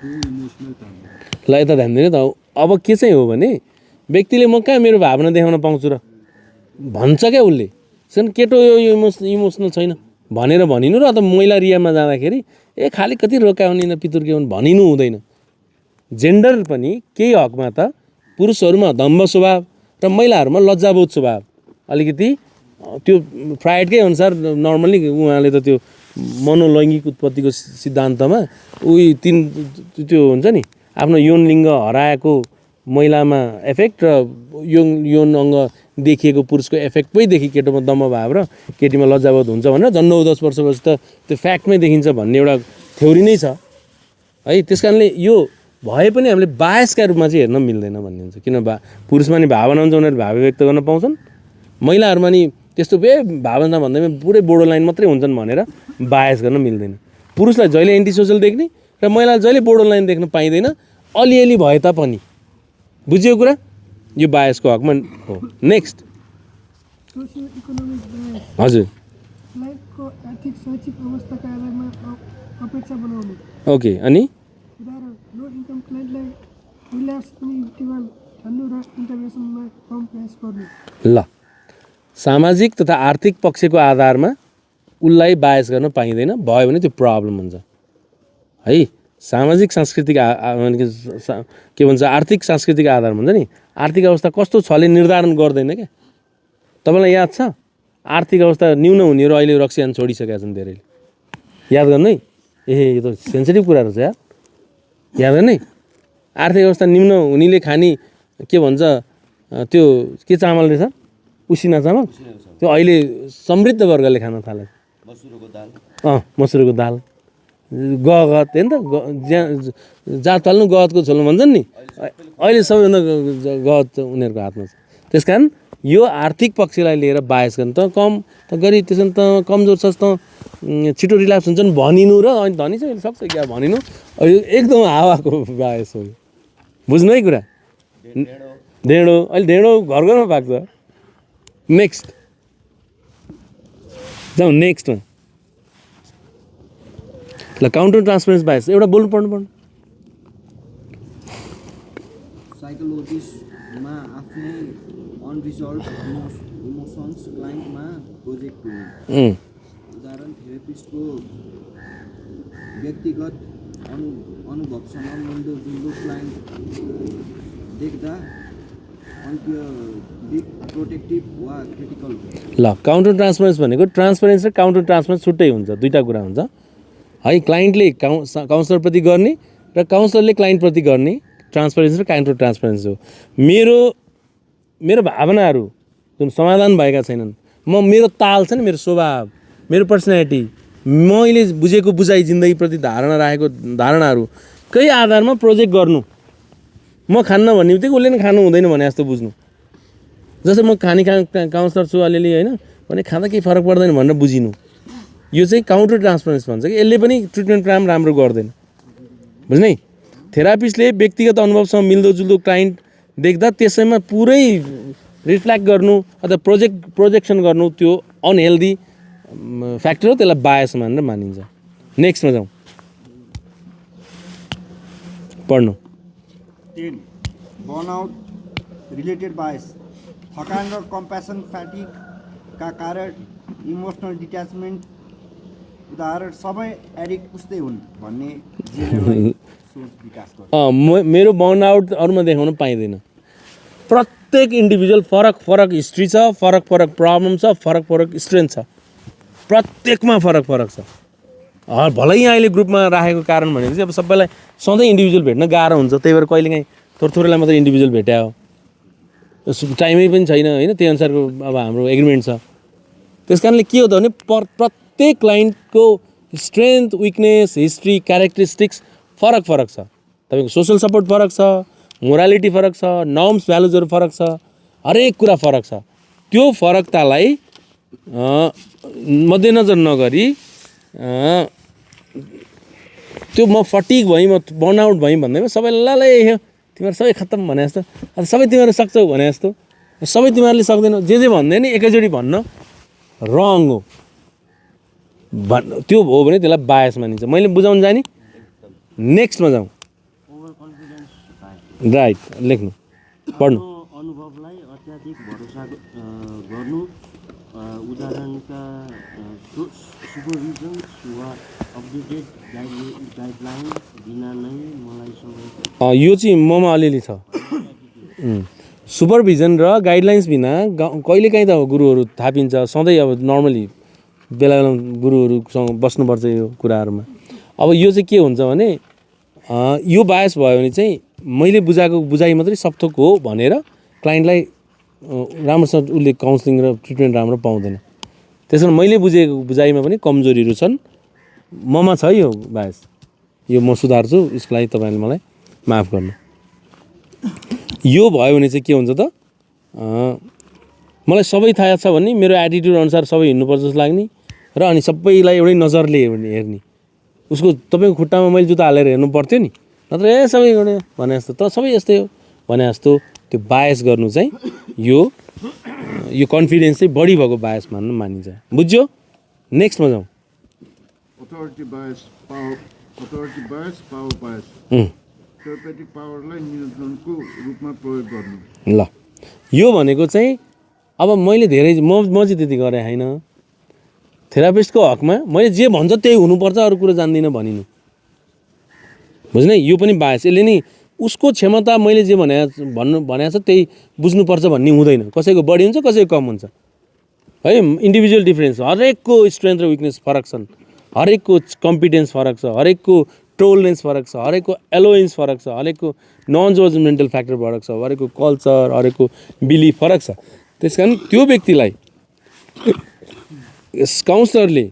टु इमोसनल ठान्नु ल यता ध्यान दिनु त अब के चाहिँ हो भने व्यक्तिले म कहाँ मेरो भावना देखाउन पाउँछु र भन्छ क्या उसले केटो यो इमोसनल छैन भनेर भनिनु र अथवा महिला रियामा जाँदाखेरि ए खालि कति रोकाउने न पितुर्के भनिनु हुँदैन जेन्डर पनि केही हकमा त पुरुषहरूमा दम्भ स्वभाव र महिलाहरूमा लज्जाबोध स्वभाव अलिकति त्यो फ्राइडकै अनुसार नर्मल्ली उहाँले त त्यो मनोलैङ्गिक उत्पत्तिको सिद्धान्तमा त्यो हुन्छ नि आफ्नो यौन लिङ्ग हराएको महिलामा एफेक्ट र यौन अङ्ग देखिएको पुरुषको एफेक्टमै देखि केटोमा दम्भ भाव र केटीमा लज्जाबोध हुन्छ भनेर झन् 9-10 वर्षपछि त त्यो फ्याक्टमै देखिन्छ भन्ने एउटा थ्योरी नै छ है त्यस कारणले यो भए पनि हामीले बायसका रूपमा चाहिँ हेर्न मिल्दैन भन्ने हुन्छ किन पुरुषमा नि भावना हुन्छ उनीहरू भाव व्यक्त गर्न पाउँछन् महिलाहरूमा नि त्यस्तो भावना भन्दैमा पुरै बोर्डर लाइन मात्रै हुन्छन् भनेर बायस गर्न मिल्दैन पुरुषलाई जहिले एन्टी सोसल देख्ने र महिलालाई जहिले बोर्डर लाइन देख्न पाइँदैन अलिअलि भए तापनि बुझ्यो कुरा यो बायसको हकमा हो नेक्स्ट सोसियो इकोनोमिक बायस हजुर आर्थिक शैक्षिक अवस्थाका आधारमा अपेक्षा बनाउने। ओके, अनि उदाहरण लो इन्कम क्लाइन्टलाई रिल्याप्स अनि विड्रल ठान्नु र इन्टरभेन्सनमा कम प्रयास गर्ने। ल सामाजिक तथा आर्थिक पक्षको आधारमा उसलाई बायस गर्न पाइँदैन, भयो भने त्यो प्रब्लम हुन्छ है। सामाजिक सांस्कृतिक के भन्छ आर्थिक सांस्कृतिक आधार भन्छ नि, आर्थिक अवस्था कस्तो छले निर्धारण गर्दैन क्या। तपाईँलाई याद छ आर्थिक अवस्था न्यून हुनेहरू अहिले रक्सियान छोडिसकेका छन् धेरैले, याद गर्नु है। यो त सेन्सिटिभ कुराहरू छ यार, याद गर्नु है। आर्थिक अवस्था निम्न हुनेले खाने के भन्छ त्यो के चामल रहेछ, उसिना चामल, त्यो अहिले समृद्ध वर्गले खान थाले। मसुरको दाल, गहत होइन त, जात पाल्नु गहतको छोल्नु भन्छन् नि, अहिले सबैभन्दा गहत उनीहरूको हातमा छ। त्यस कारण यो आर्थिक पक्षलाई लिएर बायस गर्नु त कम त गरिब, त्यसो भने त कमजोर छ त छिटो रिल्याप्स हुन्छन् भनिनु र अनि धनी चाहिँ सक्छ क्या भनिनु, एकदम हावाको बायस हो। बुझ्नु है कुरा। ढेँडो अहिले ढेँडो घर घरमा पाक्छ। नेक्स्ट जाउँ नेक्स्टमा। ल काउन्टर ट्रान्सफरेन्स बायस एउटा बोल्नु पर्नु। साइकोलोजिस्टमा आफ्नै अनरिजल्भ इमोसन्स क्लाइन्टमा प्रोजेक्ट हुने। उदाहरण थेरापिस्टको व्यक्तिगत अनुभवसँग मिल्दोजुल्दो क्लाइन्ट देख्दा प्रोटेक्टिभ वा क्रिटिकल। ल काउन्टर ट्रान्सफरेन्स भनेको ट्रान्सफरेन्स र काउन्टर ट्रान्सफरेन्स छुट्टै हुन्छ, दुईवटा कुरा हुन्छ है। क्लाइन्टले काउन्सलरप्रति गर्ने र काउन्सलरले क्लाइन्टप्रति गर्ने ट्रान्सफरेन्स र काउन्टर ट्रान्सफरेन्स हो। मेरो भावनाहरू जुन समाधान भएका छैनन्, मेरो ताल छ नि, मेरो स्वभाव, मेरो पर्सनालिटी, मैले बुझेको बुझाइ जिन्दगीप्रति धारणा राखेको धारणाहरू कै आधारमा प्रोजेक्ट गर्नु। म खान्न भन्ने बित्तिकै उसले पनि खानु हुँदैन भने जस्तो बुझ्नु। जस्तै म खाने काउन्सलर छु अलिअलि होइन भने खाँदा केही फरक पर्दैन भनेर बुझिनु। यो चाहिँ काउन्टर ट्रान्सफरेन्स भन्छ कि यसले पनि ट्रिटमेन्ट प्लान राम्रो गर्दैन। बुझ्नु है। थेरापिस्टले व्यक्तिगत अनुभवसँग मिल्दोजुल्दो क्लाइन्ट देख्दा त्यसैमा पुरै रिफ्लेक्ट गर्नु अथवा प्रोजेक्सन गर्नु त्यो अनहेल्दी फ्याक्टर हो, त्यसलाई बायस मानेर मानिन्छ। नेक्स्टमा जाउँ, पढ्नु। 10 बर्नआउट रिलेटेड बायस। थकान र कम्प्यासन फ्याटिकका कारण इमोसनल डिट्याचमेन्ट। उदाहरण सबै एडिक्ट उस्तै हुन् भन्ने सोच विकास गर्छ। मेरो बर्नआउट अरूमा देखाउन पाइँदैन। प्रत्येक इन्डिभिजुअल फरक हिस्ट्री छ, फरक प्रब्लम छ, फरक स्ट्रेन्थ छ, प्रत्येकमा फरक छ। भलै यहाँ अहिले ग्रुपमा राखेको कारण भनेको चाहिँ अब सबैलाई सधैँ इन्डिभिजुअल भेट्न गाह्रो हुन्छ, त्यही भएर कहिलेकाहीँ थोरैलाई मात्रै इन्डिभिजुअल भेट्या हो, टाइमै पनि छैन होइन, त्यही अनुसारको अब हाम्रो एग्रिमेन्ट छ। त्यस कारणले के हो त भने प्रत्येक क्लाइन्टको स्ट्रेन्थ, विकनेस, हिस्ट्री, क्यारेक्टरिस्टिक्स फरक छ। तपाईँको सोसल सपोर्ट फरक छ, मोरालिटी फरक छ, नर्म्स भ्यालुजहरू फरक छ, हरेक कुरा फरक छ। त्यो फरकतालाई मध्यनजर नगरी त्यो म फटिक भएँ, म बर्नआउट भएँ भन्दैमा सबैलाई तिमीहरू सबै खत्तम भने जस्तो, सबै तिमीहरू सक्छौ भने जस्तो, सबै तिमीहरूले सक्दैनौ, जे भन्दै नि एकैचोटि भन्न रङ हो। त्यो हो भने त्यसलाई बायस मानिन्छ। मैले बुझाउन जाने। नेक्स्टमा जाउँ। राइट, लेख्नु, पढ्नु। अनुभवलाई अत्याधिक भरोसा गर्नु। उदाहरणका सुपरभिजन वा अपडेटेड गाइडलाइन बिना नै मलाई सबै यो चाहिँ ममा अलिअलि छ। सुपरभिजन र गाइडलाइन्स बिना कहिलेकाहीँ त गुरुहरू थापिन्छ, सधैँ अब नर्मली बेला गुरुहरूसँग बस्नुपर्छ यो कुराहरूमा। अब यो चाहिँ के हुन्छ भने यो बायस भयो भने चाहिँ मैले बुझाएको बुझाइ मात्रै सबथोक हो भनेर क्लाइन्टलाई राम्रोसँग उसले काउन्सिलिङ र ट्रिटमेन्ट राम्रो पाउँदैन। त्यसो भने मैले बुझेको बुझाइमा पनि कमजोरीहरू छन्, ममा छ यो बायस, यो म सुधार्छु, यसको लागि तपाईँले मलाई माफ गर्नु। यो भयो भने चाहिँ के हुन्छ त, मलाई सबै थाहा छ भन्ने, मेरो एटिट्युड अनुसार सबै हिँड्नुपर्छ जस्तो लाग्ने र अनि सबैलाई एउटै नजरले हेर्ने। उसको तपाईँको खुट्टामा मैले जुत्ता हालेर हेर्नु पर्थ्यो नि, नत्र सबै एउटा भने जस्तो, तर सबै यस्तै हो भने जस्तो त्यो बायस गर्नु चाहिँ यो कन्फिडेन्स चाहिँ बढी भएको बायस मानिन्छ। बुझ्यो। नेक्स्टमा जाउँ। Authority bias power bias therapeutic पावरलाई नियन्त्रणको रूपमा प्रयोग गर्नु। ल यो भनेको चाहिँ अब मैले धेरै म चाहिँ त्यति गरेँ होइन। थेरापिस्टको हकमा मैले जे भन्छ त्यही हुनुपर्छ, अरू कुरो जान्दिनँ भनिनु, बुझ्ने? यो पनि बायस। यसले नि उसको क्षमता मैले जे भनेको छ त्यही बुझ्नुपर्छ भन्ने हुँदैन। कसैको बढी हुन्छ, कसैको कम हुन्छ है। इन्डिभिजुअल डिफ्रेन्स, हरेकको स्ट्रेन्थ र विकनेस फरक छन्, हरेकको कम्पिटेन्स फरक छ, हरेकको टोलरेन्स फरक छ, हरेकको एलोवेन्स फरक छ, हरेकको नन जजमेन्टल फ्याक्टर फरक छ, हरेकको कल्चर, हरेकको बिलिफ फरक छ। त्यस कारण त्यो व्यक्तिलाई काउन्सलरले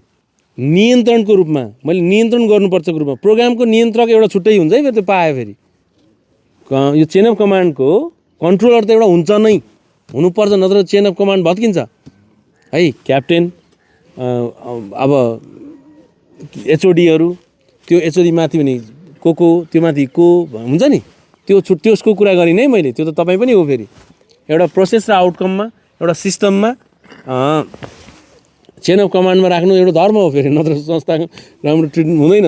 नियन्त्रणको रूपमा, मैले नियन्त्रण गर्नुपर्छको रूपमा, प्रोग्रामको नियन्त्रक एउटा छुट्टै हुन्छ है। फेरि त्यो पायो फेरि यो चेन अफ कमान्डको कन्ट्रोलर त एउटा हुन्छ नै, हुनुपर्छ, नत्र चेन अफ कमान्ड भत्किन्छ है। क्याप्टेन, अब एचओडीहरू, त्यो एचओडी माथि भने को त्यो माथि को हुन्छ नि, त्यसको कुरा गरेँ नै मैले। त्यो त तपाईँ पनि हो। फेरि एउटा प्रोसेस र आउटकममा, एउटा सिस्टममा चेन अफ कमान्डमा राख्नु एउटा धर्म हो फेरि, नत्र संस्थाको राम्रो ट्रिटमेन्ट हुँदैन।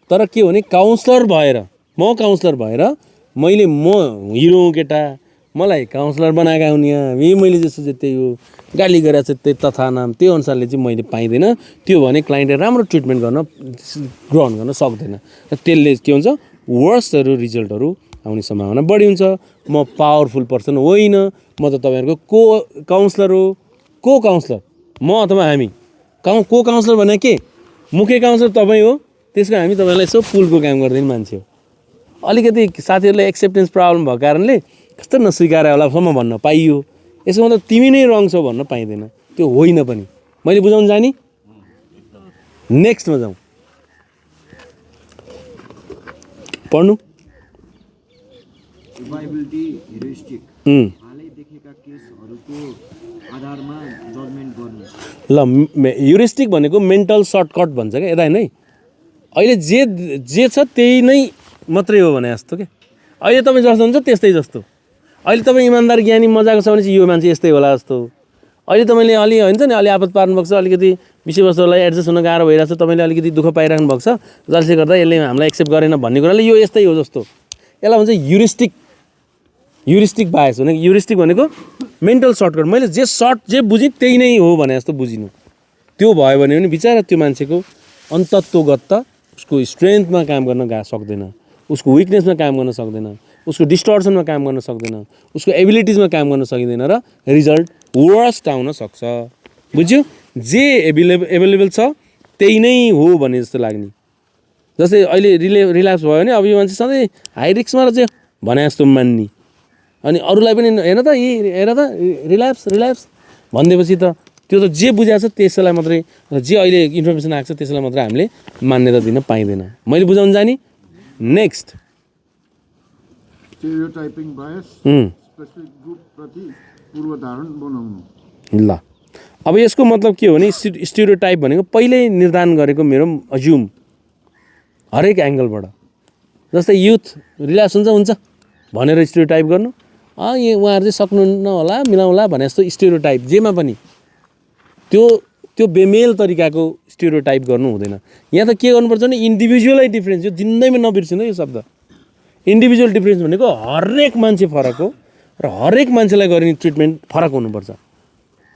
तर के भने काउन्सलर भएर, म काउन्सलर भएर मैले म हिरो हुँ केटा, मलाई काउन्सलर बनाएका हुन् यहाँ, मैले जे सोचे त्यही हो, गाली गरेर चाहिँ त्यही तथा नाम, त्यो अनुसारले चाहिँ मैले पाइँदैन। त्यो भने क्लाइन्टले राम्रो ट्रिटमेन्ट ग्रहण गर्न सक्दैन। र त्यसले के हुन्छ, वर्स्टहरू रिजल्टहरू आउने सम्भावना बढी हुन्छ। म पावरफुल पर्सन होइन, म त तपाईँहरूको काउन्सलर हो। काउन्सलर म अथवा हामी को काउन्सलर भने के, मुख्य काउन्सलर तपाईँ हो। त्यसको हामी तपाईँलाई यसो पुलको काम गरिदिने मान्छे हो। अलिकति साथीहरूलाई एक्सेप्टेन्स प्रब्लम भएको कारणले कस्तो नस्वीकार्य होलासम्म भन्न पाइयो। यसको मतलब तिमी नै रङ छौ भन्न पाइँदैन, त्यो होइन पनि। मैले बुझाउन जाने। नेक्स्टमा जाउँ, पढ्नु। प्रोबाबिलिटी ह्युरिस्टिक, हालै देखेका केसहरूको आधारमा जजमेन्ट गर्नु। ल ह्युरिस्टिक भनेको मेन्टल सर्टकट भन्छ क्या, यता होइन है। अहिले जे छ त्यही नै मात्रै हो भने जस्तो क्या। अहिले तपाईँ जस्तो हुन्छ त्यस्तै जस्तो। अहिले तपाईँ इमान्दार ज्ञानी मजाको छ भने चाहिँ यो मान्छे यस्तै होला जस्तो। अहिले तपाईँले अलि हुन्छ नि, अलि आपत पार्नु भएको छ, अलिकति विषयवस्तुलाई एडजस्ट हुन गाह्रो भइरहेको छ, तपाईँले अलिकति दुःख पाइराख्नु भएको छ, जसले गर्दा यसले हामीलाई एक्सेप्ट गरेन भन्ने कुराले यो यस्तै हो जस्तो, यसलाई भन्छ ह्युरिस्टिक बायस भनेको। ह्युरिस्टिक भनेको मेन्टल सर्टकट, मैले जे बुझेँ त्यही नै हो भने जस्तो बुझिनु। त्यो भयो भने पनि बिचरा त्यो मान्छेको अन्तत्वगत उसको स्ट्रेन्थमा काम गर्न सक्दैन, उसको विकनेसमा काम गर्न सक्दैन, उसको डिस्टर्सनमा काम गर्न सक्दैन, उसको एबिलिटिजमा काम गर्न सकिँदैन, र रिजल्ट वर्स्ट आउन सक्छ। बुझ्यो? जे एभाइलेबल छ त्यही नै हो भने जस्तो लाग्ने। जस्तै अहिले रिल्याप्स भयो भने अब यो मान्छे सधैँ हाई रिस्कमा चाहिँ भने जस्तो मान्ने, अनि अरूलाई पनि हेर त रिल्याप्स भनिदिएपछि त त्यो त जे बुझाएको छ त्यसैलाई मात्रै, जे अहिले इन्फर्मेसन आएको छ त्यसैलाई मात्रै हामीले मान्यता दिन पाइँदैन। मैले बुझाउन जाने। नेक्स्ट, स्टेरियोटाइपिङ बायस, स्पेसिफिक ग्रुपप्रति पूर्वधारण बनाउनु। ल अब यसको मतलब के हो भने स्टेरियोटाइप भनेको पहिल्यै निर्धारण गरेको मेरो अज्युम हरेक एङ्गलबाट। जस्तै युथ रिल्याप्स हुन्छ भनेर स्टेरियोटाइप गर्नु, उहाँहरू चाहिँ सक्नुहुन्न होला, मिलाउला भने जस्तो स्टेरियोटाइप जेमा पनि त्यो बेमेल तरिकाको स्टेरियोटाइप गर्नु हुँदैन। यहाँ त के गर्नुपर्छ भने इन्डिभिजुअलै डिफ्रेन्स, यो जिन्दगीमा नबिर्सिनु यो शब्द। इन्डिभिजुअल डिफ्रेन्स भनेको हरेक मान्छे फरक हो र हरेक मान्छेलाई गरिने ट्रिटमेन्ट फरक हुनुपर्छ।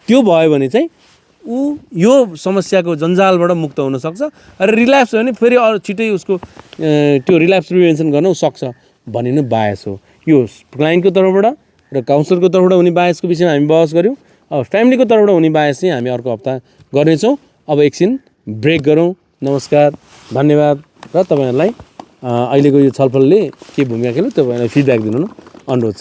त्यो भयो भने चाहिँ यो समस्याको जन्जालबाट मुक्त हुनसक्छ। र रिल्याप्स हो भने फेरि अरू छिटै उसको त्यो रिल्याप्स प्रिभेन्सन गर्न सक्छ भन्ने नै बायस हो। यो क्लाइन्टको तर्फबाट र काउन्सलरको तर्फबाट हुने बायसको विषयमा हामी बहस गऱ्यौँ। अब फ्यामिलीको तर्फबाट हुने बायस चाहिँ हामी अर्को हप्ता गर्नेछौँ। अब एकछिन ब्रेक गरौँ। नमस्कार, धन्यवाद। र तपाईँहरूलाई अहिलेको यो छलफलले के भूमिका खेल्यो तपाईँहरूलाई फिडब्याक दिनु अनुरोध छ।